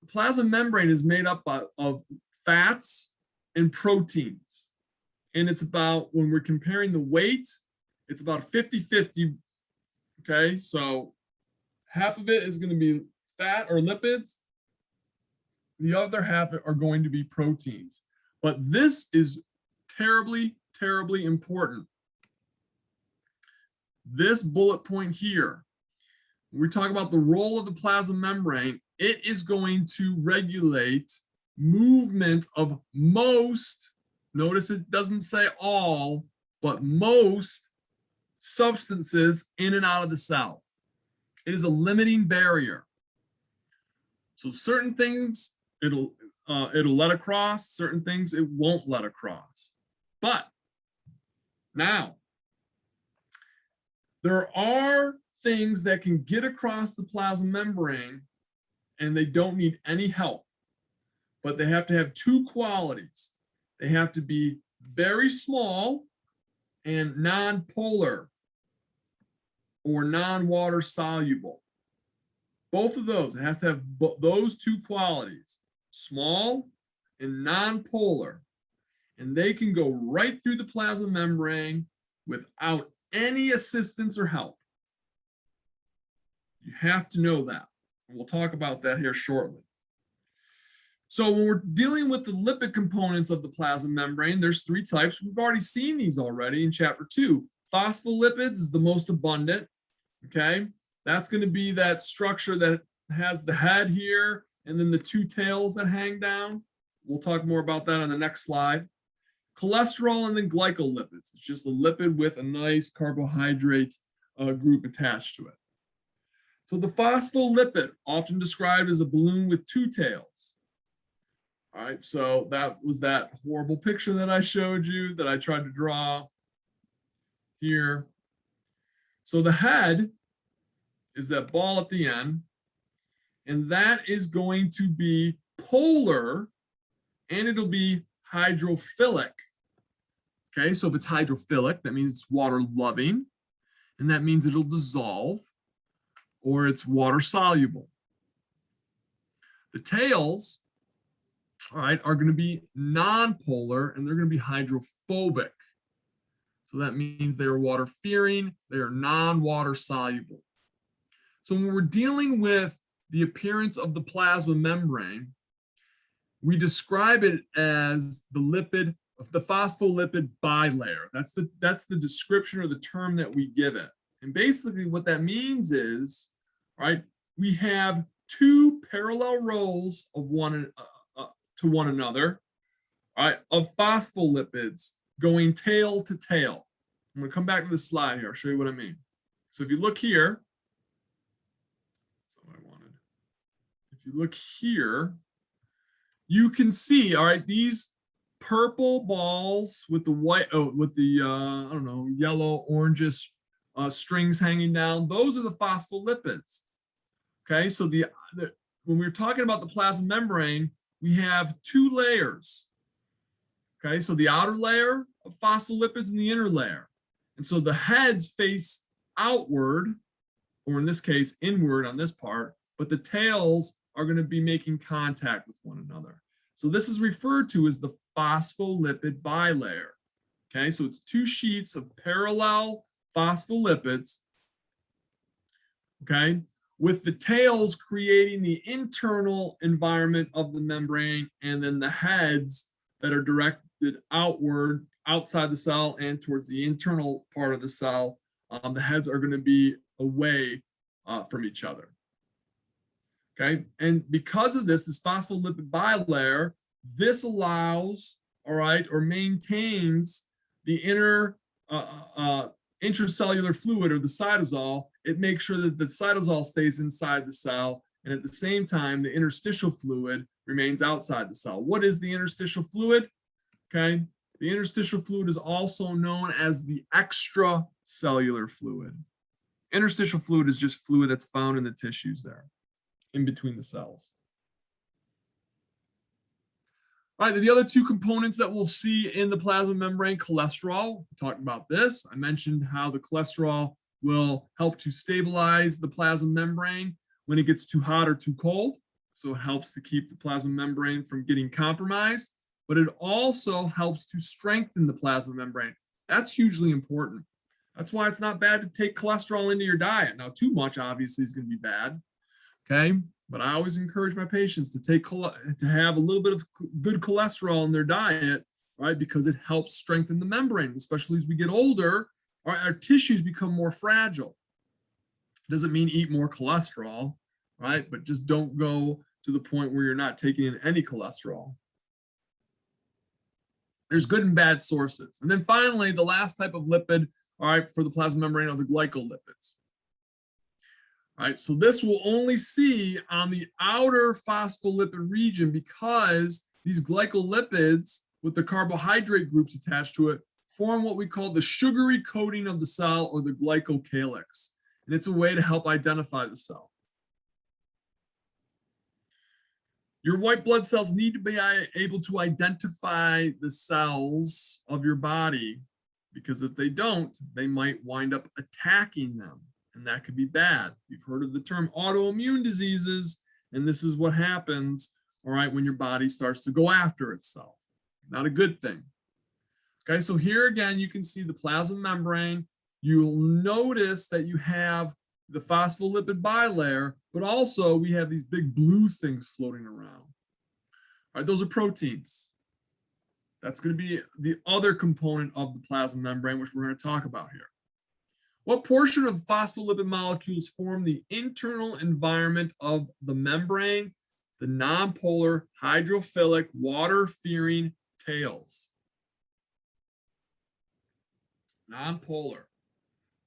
The plasma membrane is made up of fats and proteins. And it's about, when we're comparing the weight, it's about 50-50. Okay, so half of it is going to be fat or lipids. The other half are going to be proteins. But this is terribly, terribly important. This bullet point here, when we talk about the role of the plasma membrane, it is going to regulate movement of most, notice it doesn't say all, but most substances in and out of the cell. It is a limiting barrier. So certain things it'll let across, certain things it won't let across. But now, there are things that can get across the plasma membrane and they don't need any help, but they have to have 2 qualities. They have to be very small and non-polar or non-water soluble. Both of those, it has to have those 2 qualities, small and non-polar, and they can go right through the plasma membrane without any assistance or help. You have to know that. And we'll talk about that here shortly. So when we're dealing with the lipid components of the plasma membrane, there's 3 types. We've already seen these already in chapter 2. Phospholipids is the most abundant. Okay, that's going to be that structure that has the head here and then the 2 tails that hang down. We'll talk more about that on the next slide. Cholesterol and then glycolipids. It's just a lipid with a nice carbohydrate group attached to it. So the phospholipid, often described as a balloon with 2 tails. All right, so that was that horrible picture that I showed you that I tried to draw here. So the head is that ball at the end, and that is going to be polar, and it'll be hydrophilic. Okay, so if it's hydrophilic, that means it's water loving, and that means it'll dissolve, or it's water soluble. The tails, all right, are going to be nonpolar, and they're going to be hydrophobic. So that means they are water fearing, they are non-water soluble. So when we're dealing with the appearance of the plasma membrane, we describe it as the phospholipid bilayer. That's the description or the term that we give it. And basically what that means is, right, we have two parallel rows of to one another, right, of phospholipids going tail to tail. I'm going to come back to this slide here. I'll show you what I mean. So if you look here, that's not what I wanted. If you look here, you can see, all right, these purple balls with the white, I don't know, yellow, orangish strings hanging down, those are the phospholipids. Okay, so when we're talking about the plasma membrane, we have two layers. Okay, so the outer layer of phospholipids and the inner layer. And so the heads face outward, or in this case, inward on this part, but the tails are going to be making contact with one another. So this is referred to as the phospholipid bilayer. Okay, so it's two sheets of parallel phospholipids, okay, with the tails creating the internal environment of the membrane, and then the heads that are directed outward, outside the cell and towards the internal part of the cell. The heads are going to be away from each other. Okay, and because of this phospholipid bilayer, this allows, all right, or maintains the inner intracellular fluid, or the cytosol. It makes sure that the cytosol stays inside the cell, and at the same time, the interstitial fluid remains outside the cell. What is the interstitial fluid? Okay, the interstitial fluid is also known as the extracellular fluid. Interstitial fluid is just fluid that's found in the tissues there, in between the cells. All right, the other two components that we'll see in the plasma membrane, cholesterol. We talked about this. I mentioned how the cholesterol will help to stabilize the plasma membrane when it gets too hot or too cold. So it helps to keep the plasma membrane from getting compromised, but it also helps to strengthen the plasma membrane. That's hugely important. That's why it's not bad to take cholesterol into your diet. Now, too much obviously is going to be bad, okay? But I always encourage my patients to have a little bit of good cholesterol in their diet, right? Because it helps strengthen the membrane, especially as we get older. Our tissues become more fragile. Doesn't mean eat more cholesterol, right? But just don't go to the point where you're not taking in any cholesterol. There's good and bad sources. And then finally, the last type of lipid, all right, for the plasma membrane are the glycolipids. All right, so this will only see on the outer phospholipid region, because these glycolipids with the carbohydrate groups attached to it form what we call the sugary coating of the cell, or the glycocalyx. And it's a way to help identify the cell. Your white blood cells need to be able to identify the cells of your body, because if they don't, they might wind up attacking them, and that could be bad. You've heard of the term autoimmune diseases, and this is what happens, all right, when your body starts to go after itself. Not a good thing. Okay, so here again, you can see the plasma membrane. You'll notice that you have the phospholipid bilayer, but also we have these big blue things floating around. All right, those are proteins. That's going to be the other component of the plasma membrane, which we're going to talk about here. What portion of phospholipid molecules form the internal environment of the membrane? The nonpolar, hydrophilic, water-fearing tails. Nonpolar.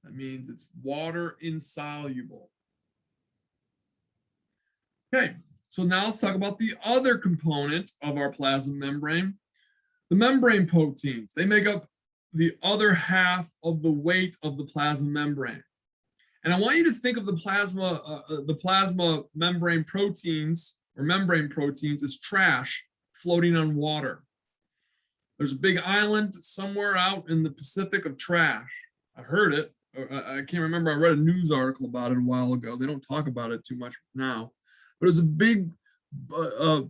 That means it's water insoluble. Okay, so now let's talk about the other component of our plasma membrane, the membrane proteins. They make up the other half of the weight of the plasma membrane. And I want you to think of the plasma membrane proteins, or membrane proteins, as trash floating on water. There's a big island somewhere out in the Pacific of trash. I heard it. I can't remember. I read a news article about it a while ago. They don't talk about it too much now. But it's a big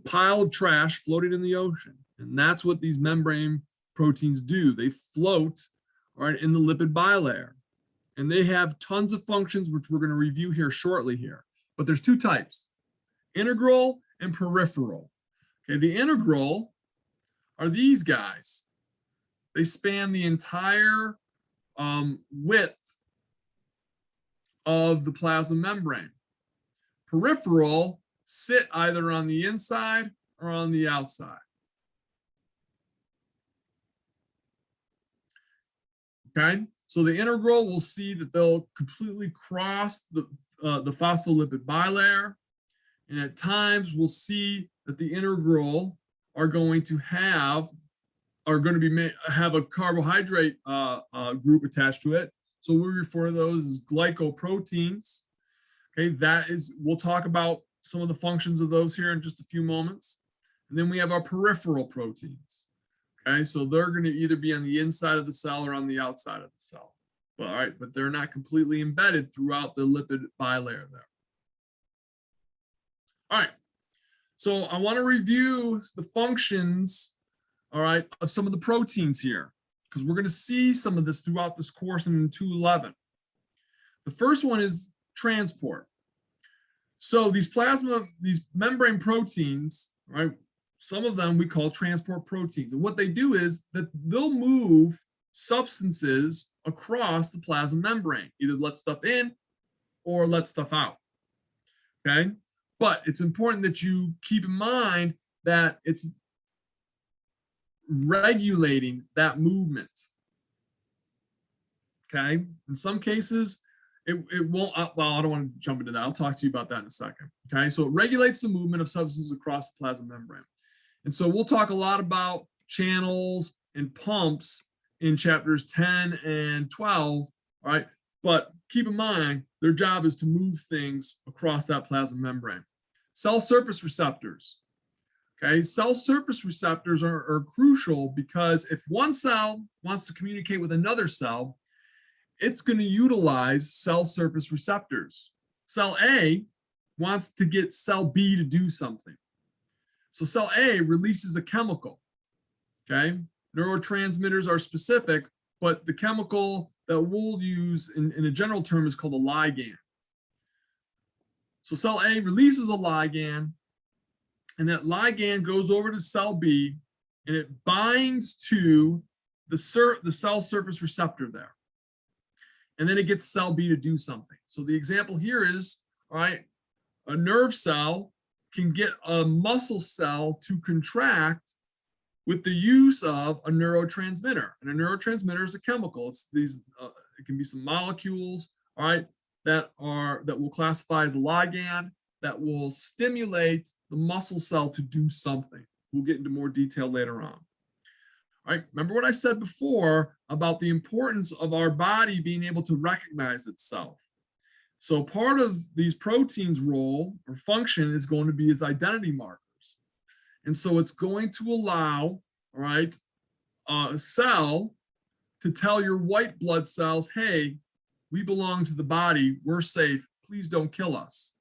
pile of trash floating in the ocean. And that's what these membrane proteins do. They float, right, in the lipid bilayer. And they have tons of functions, which we're going to review here shortly here. But there's two types, integral and peripheral. Okay, the integral are these guys. They span the entire width of the plasma membrane. Peripheral sit either on the inside or on the outside. Okay, so the integral, we'll see that they'll completely cross the phospholipid bilayer, and at times we'll see that the integral are going to have a carbohydrate group attached to it. So we refer to those as glycoproteins. Okay, we'll talk about some of the functions of those here in just a few moments. And then we have our peripheral proteins. Okay, so they're going to either be on the inside of the cell or on the outside of the cell. All right, but they're not completely embedded throughout the lipid bilayer there. All right, so I want to review the functions, all right, of some of the proteins here, because we're going to see some of this throughout this course in 211. The first one is transport. So these membrane proteins, right, some of them we call transport proteins. And what they do is that they'll move substances across the plasma membrane, either let stuff in or let stuff out. Okay, but it's important that you keep in mind that it's regulating that movement. Okay, in some cases, it won't, well, I don't want to jump into that. I'll talk to you about that in a second. Okay, so it regulates the movement of substances across the plasma membrane. And so we'll talk a lot about channels and pumps in chapters 10 and 12, all right? But keep in mind, their job is to move things across that plasma membrane. Cell surface receptors, okay? Cell surface receptors are crucial because if one cell wants to communicate with another cell, it's going to utilize cell surface receptors. Cell A wants to get cell B to do something. So cell A releases a chemical, okay? Neurotransmitters are specific, but the chemical that we'll use in a general term is called a ligand. So cell A releases a ligand, and that ligand goes over to cell B, and it binds to the cell surface receptor there. And then it gets cell B to do something. So the example here is, all right, a nerve cell can get a muscle cell to contract with the use of a neurotransmitter. And a neurotransmitter is a chemical. It's these, it can be some molecules, all right, that will classify as a ligand that will stimulate the muscle cell to do something. We'll get into more detail later on. All right, remember what I said before about the importance of our body being able to recognize itself. So part of these proteins' role or function is going to be as identity markers. And so it's going to allow, all right, a cell to tell your white blood cells, hey, we belong to the body, we're safe, please don't kill us.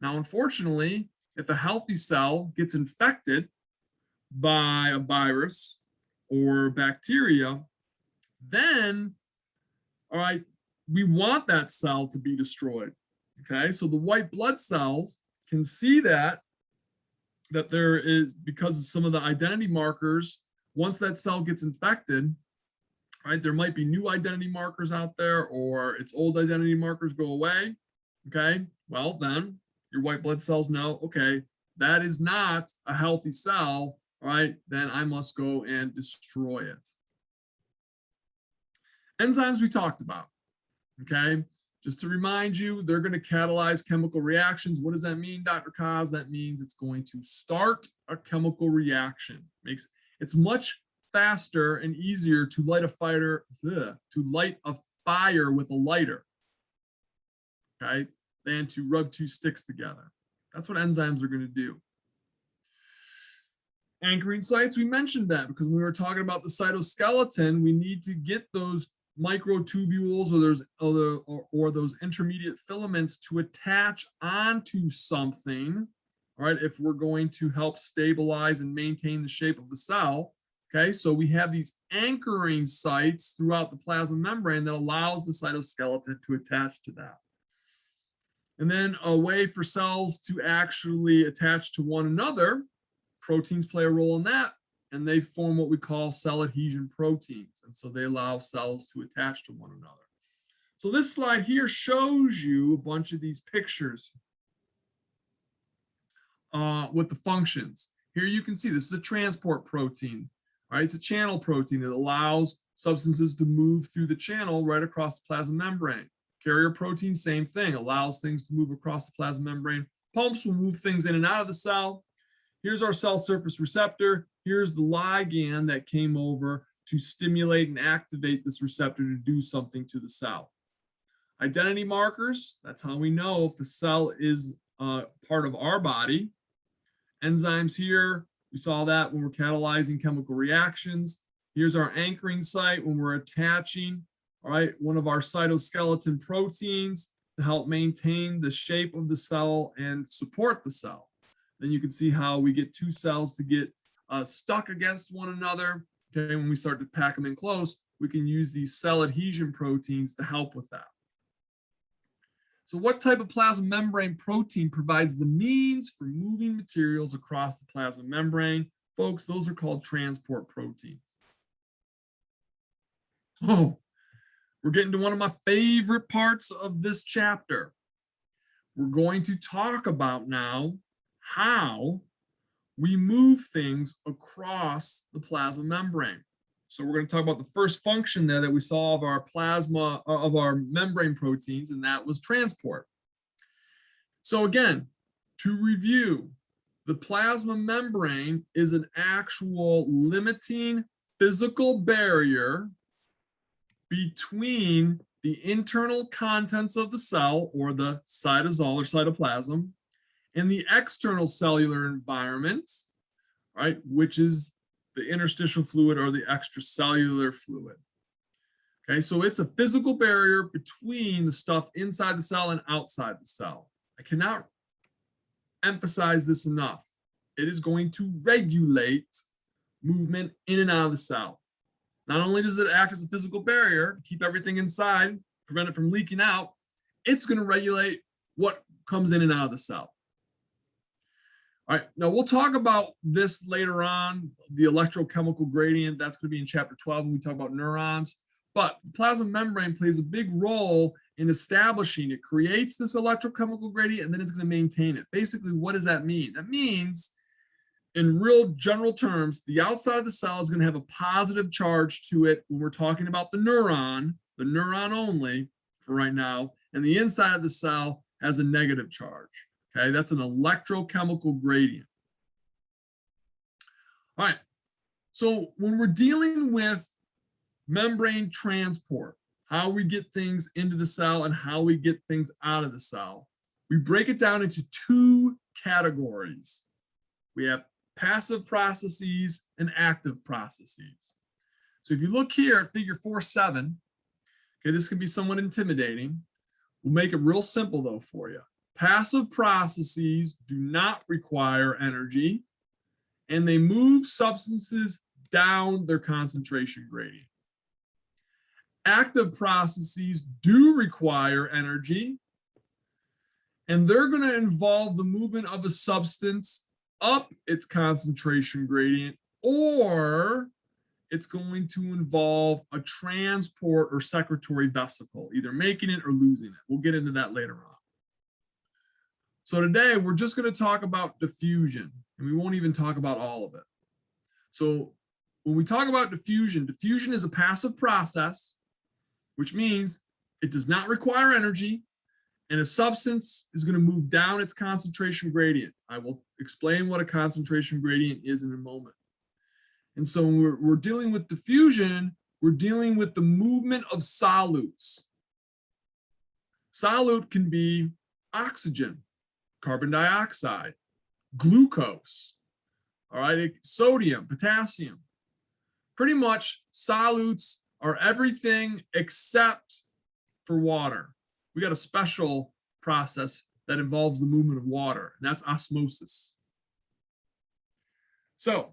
Now, unfortunately, if a healthy cell gets infected by a virus or bacteria, then, all right, we want that cell to be destroyed. Okay, so the white blood cells can see that there is, because of some of the identity markers, once that cell gets infected, right, there might be new identity markers out there, or its old identity markers go away. Okay, well, then your white blood cells know, okay, that is not a healthy cell, right? Then I must go and destroy it. Enzymes we talked about, okay? Just to remind you, they're going to catalyze chemical reactions. What does that mean, Dr. Kaz? That means it's going to start a chemical reaction. It's much faster and easier to light a fire with a lighter, okay, than to rub two sticks together. That's what enzymes are going to do. Anchoring sites, we mentioned that because when we were talking about the cytoskeleton, we need to get those microtubules or those intermediate filaments to attach onto something, all right, if we're going to help stabilize and maintain the shape of the cell. Okay, so we have these anchoring sites throughout the plasma membrane that allows the cytoskeleton to attach to that. And then a way for cells to actually attach to one another, proteins play a role in that, and they form what we call cell adhesion proteins. And so they allow cells to attach to one another. So this slide here shows you a bunch of these pictures with the functions. Here you can see this is a transport protein. Right? It's a channel protein. It allows substances to move through the channel right across the plasma membrane. Carrier protein, same thing, allows things to move across the plasma membrane. Pumps will move things in and out of the cell. Here's our cell surface receptor. Here's the ligand that came over to stimulate and activate this receptor to do something to the cell. Identity markers, that's how we know if a cell is part of our body. Enzymes here, we saw that when we're catalyzing chemical reactions. Here's our anchoring site when we're attaching, all right, one of our cytoskeleton proteins to help maintain the shape of the cell and support the cell. Then you can see how we get two cells to get stuck against one another. Okay, when we start to pack them in close, we can use these cell adhesion proteins to help with that. So what type of plasma membrane protein provides the means for moving materials across the plasma membrane? Folks, those are called transport proteins. Oh, we're getting to one of my favorite parts of this chapter. We're going to talk about now how we move things across the plasma membrane. So we're going to talk about the first function there that we saw of our plasma, of our membrane proteins, and that was transport. So again, to review, the plasma membrane is an actual limiting physical barrier between the internal contents of the cell, or the cytosol or cytoplasm, and the external cellular environment, right, which is the interstitial fluid or the extracellular fluid. Okay, so it's a physical barrier between the stuff inside the cell and outside the cell. I cannot emphasize this enough. It is going to regulate movement in and out of the cell. Not only does it act as a physical barrier to keep everything inside, prevent it from leaking out, it's going to regulate what comes in and out of the cell. All right, now we'll talk about this later on, the electrochemical gradient. That's going to be in chapter 12 when we talk about neurons. But the plasma membrane plays a big role in establishing, it creates this electrochemical gradient, and then it's going to maintain it. Basically, what does that mean? That means, in real general terms, the outside of the cell is going to have a positive charge to it when we're talking about the neuron only for right now, and the inside of the cell has a negative charge. Okay, that's an electrochemical gradient. All right, so when we're dealing with membrane transport, how we get things into the cell and how we get things out of the cell, we break it down into two categories. We have passive processes and active processes. So if you look here at figure 4.7, okay, this can be somewhat intimidating. We'll make it real simple though for you. Passive processes do not require energy, and they move substances down their concentration gradient. Active processes do require energy, and they're going to involve the movement of a substance up its concentration gradient, or it's going to involve a transport or secretory vesicle, either making it or losing it. We'll get into that later on. So today we're just going to talk about diffusion, and we won't even talk about all of it. So when we talk about diffusion, diffusion is a passive process, which means it does not require energy, and a substance is going to move down its concentration gradient. I will explain what a concentration gradient is in a moment. And so when we're dealing with diffusion, we're dealing with the movement of solutes. Solute can be oxygen, carbon dioxide, glucose, all right, sodium, potassium. Pretty much solutes are everything except for water. We got a special process that involves the movement of water, and that's osmosis. So,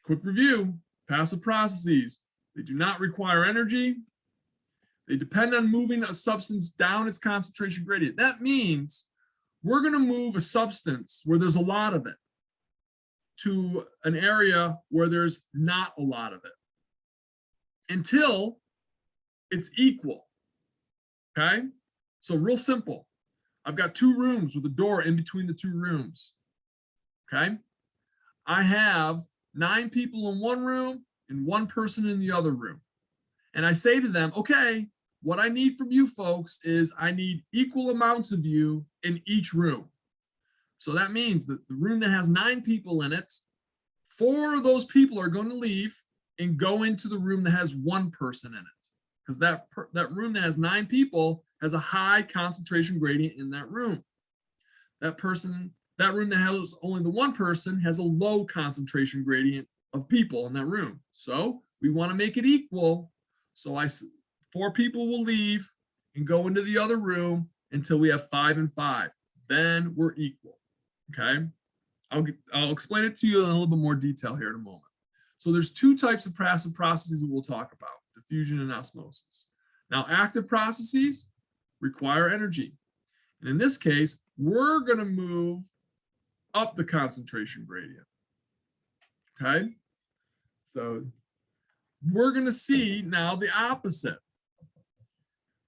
quick review, passive processes, they do not require energy. They depend on moving a substance down its concentration gradient. That means we're going to move a substance where there's a lot of it to an area where there's not a lot of it until it's equal. Okay? So real simple. I've got 2 rooms with a door in between the 2 rooms. Okay? I have 9 people in one room and 1 person in the other room. And I say to them, okay, what I need from you folks is I need equal amounts of you in each room. So that means that the room that has 9 people in it, 4 of those people are going to leave and go into the room that has 1 person in it. Because that room that has 9 people has a high concentration gradient in that room. That room that has only the 1 person has a low concentration gradient of people in that room. So we want to make it equal. So 4 people will leave and go into the other room until we have 5 and 5. Then we're equal. Okay. I'll explain it to you in a little bit more detail here in a moment. So there's 2 types of passive processes that we'll talk about, diffusion and osmosis. Now, active processes require energy. And in this case, we're going to move up the concentration gradient. Okay. So we're going to see now the opposite.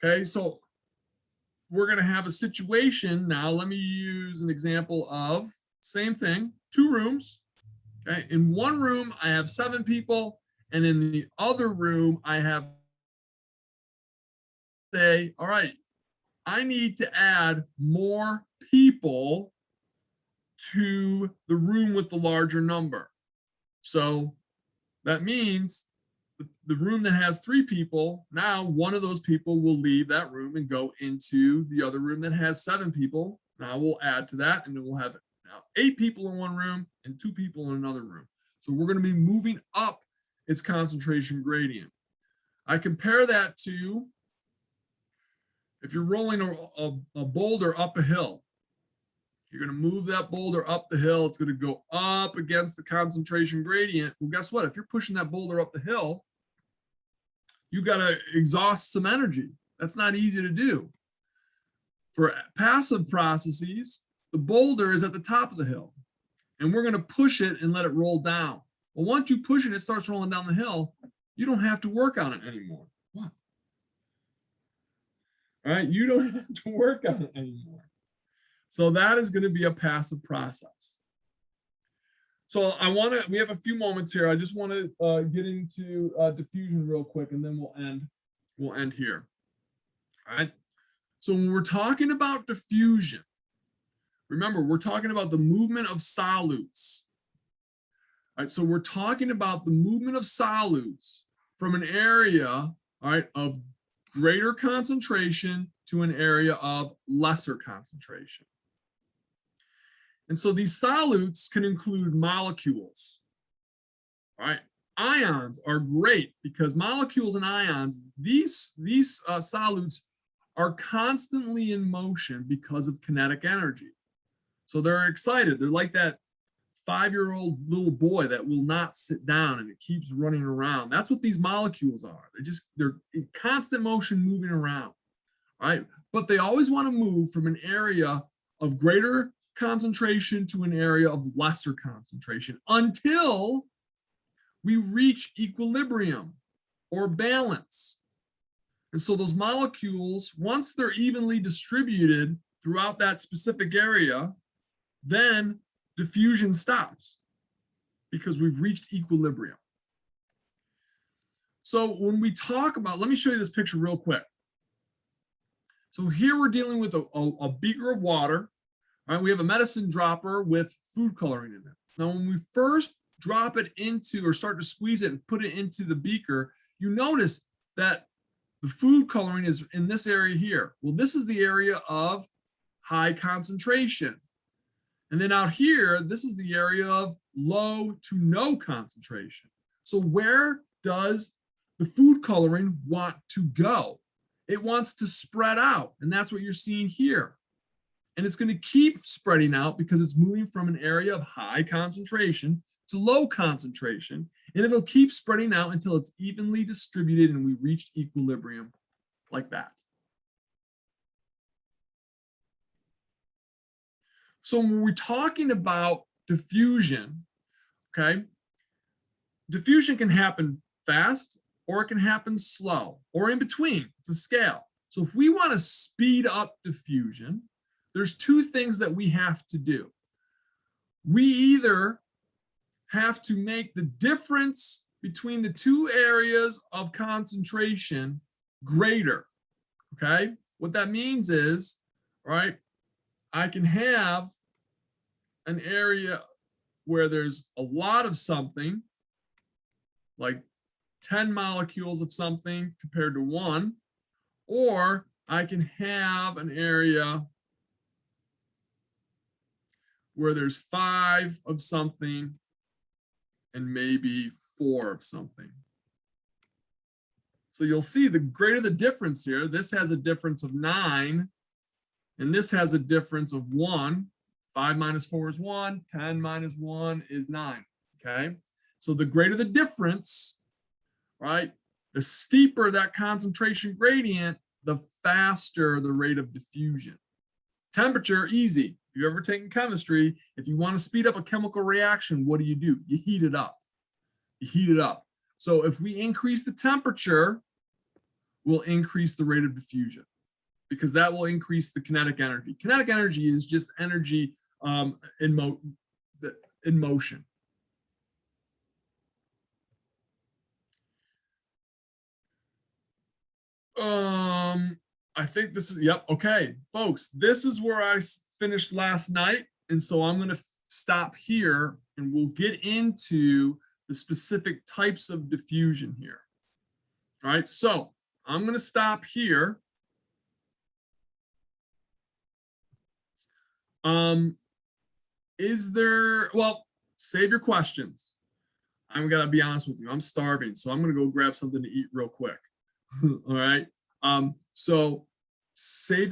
Okay. So we're going to have a situation now. Let me use an example of same thing, 2 rooms. Okay. In one room, I have 7 people. And in the other room, I have, say, all right, I need to add more people to the room with the larger number. So that means the room that has 3 people, now 1 of those people will leave that room and go into the other room that has 7 people. Now we'll add to that, and then we'll have now 8 people in one room and 2 people in another room. So we're going to be moving up its concentration gradient. I compare that to if you're rolling a boulder up a hill. You're going to move that boulder up the hill. It's going to go up against the concentration gradient. Well, guess what? If you're pushing that boulder up the hill, you got to exhaust some energy. That's not easy to do. For passive processes, the boulder is at the top of the hill, and we're going to push it and let it roll down. Well, once you push it, it starts rolling down the hill. You don't have to work on it anymore. What? All right, you don't have to work on it anymore. So that is going to be a passive process. So we have a few moments here. I just want to get into diffusion real quick, and then we'll end here. All right. So when we're talking about diffusion, remember, we're talking about the movement of solutes. All right. So we're talking about the movement of solutes from an area, all right, of greater concentration to an area of lesser concentration. And so these solutes can include molecules. All right. Ions are great because molecules and ions, these solutes are constantly in motion because of kinetic energy. So they're excited. They're like that 5-year-old little boy that will not sit down and it keeps running around. That's what these molecules are. They're in constant motion moving around. All right. But they always want to move from an area of greater concentration to an area of lesser concentration until we reach equilibrium or balance. And so those molecules, once they're evenly distributed throughout that specific area, then diffusion stops because we've reached equilibrium. So when we talk about, let me show you this picture real quick. So here we're dealing with a beaker of water. All right, we have a medicine dropper with food coloring in it. Now, when we first drop it into or start to squeeze it and put it into the beaker, you notice that the food coloring is in this area here. Well, this is the area of high concentration. And then out here, this is the area of low to no concentration. So where does the food coloring want to go? It wants to spread out, and that's what you're seeing here. And it's going to keep spreading out because it's moving from an area of high concentration to low concentration, and it'll keep spreading out until it's evenly distributed and we reach equilibrium like that. So when we're talking about diffusion, okay, diffusion can happen fast or it can happen slow or in between. It's a scale. So if we want to speed up diffusion, there's two things that we have to do. We either have to make the difference between the two areas of concentration greater, okay? What that means is, right, I can have an area where there's a lot of something, like 10 molecules of something compared to 1, or I can have an area where there's 5 of something and maybe 4 of something. So you'll see the greater the difference here, this has a difference of 9, and this has a difference of 1. 5 minus 4 is 1, 10 minus 1 is 9, okay? So the greater the difference, right, the steeper that concentration gradient, the faster the rate of diffusion. Temperature, easy. If you've ever taken chemistry, if you want to speed up a chemical reaction, what do? You heat it up. You heat it up. So if we increase the temperature, we'll increase the rate of diffusion because that will increase the kinetic energy. Kinetic energy is just energy in motion. I think this is, yep, okay, folks, this is where I finished last night. And so I'm going to stop here and we'll get into the specific types of diffusion here. All right, so I'm going to stop here. Is there, well, save your questions. I'm going to be honest with you. I'm starving, so I'm going to go grab something to eat real quick. All right. So save your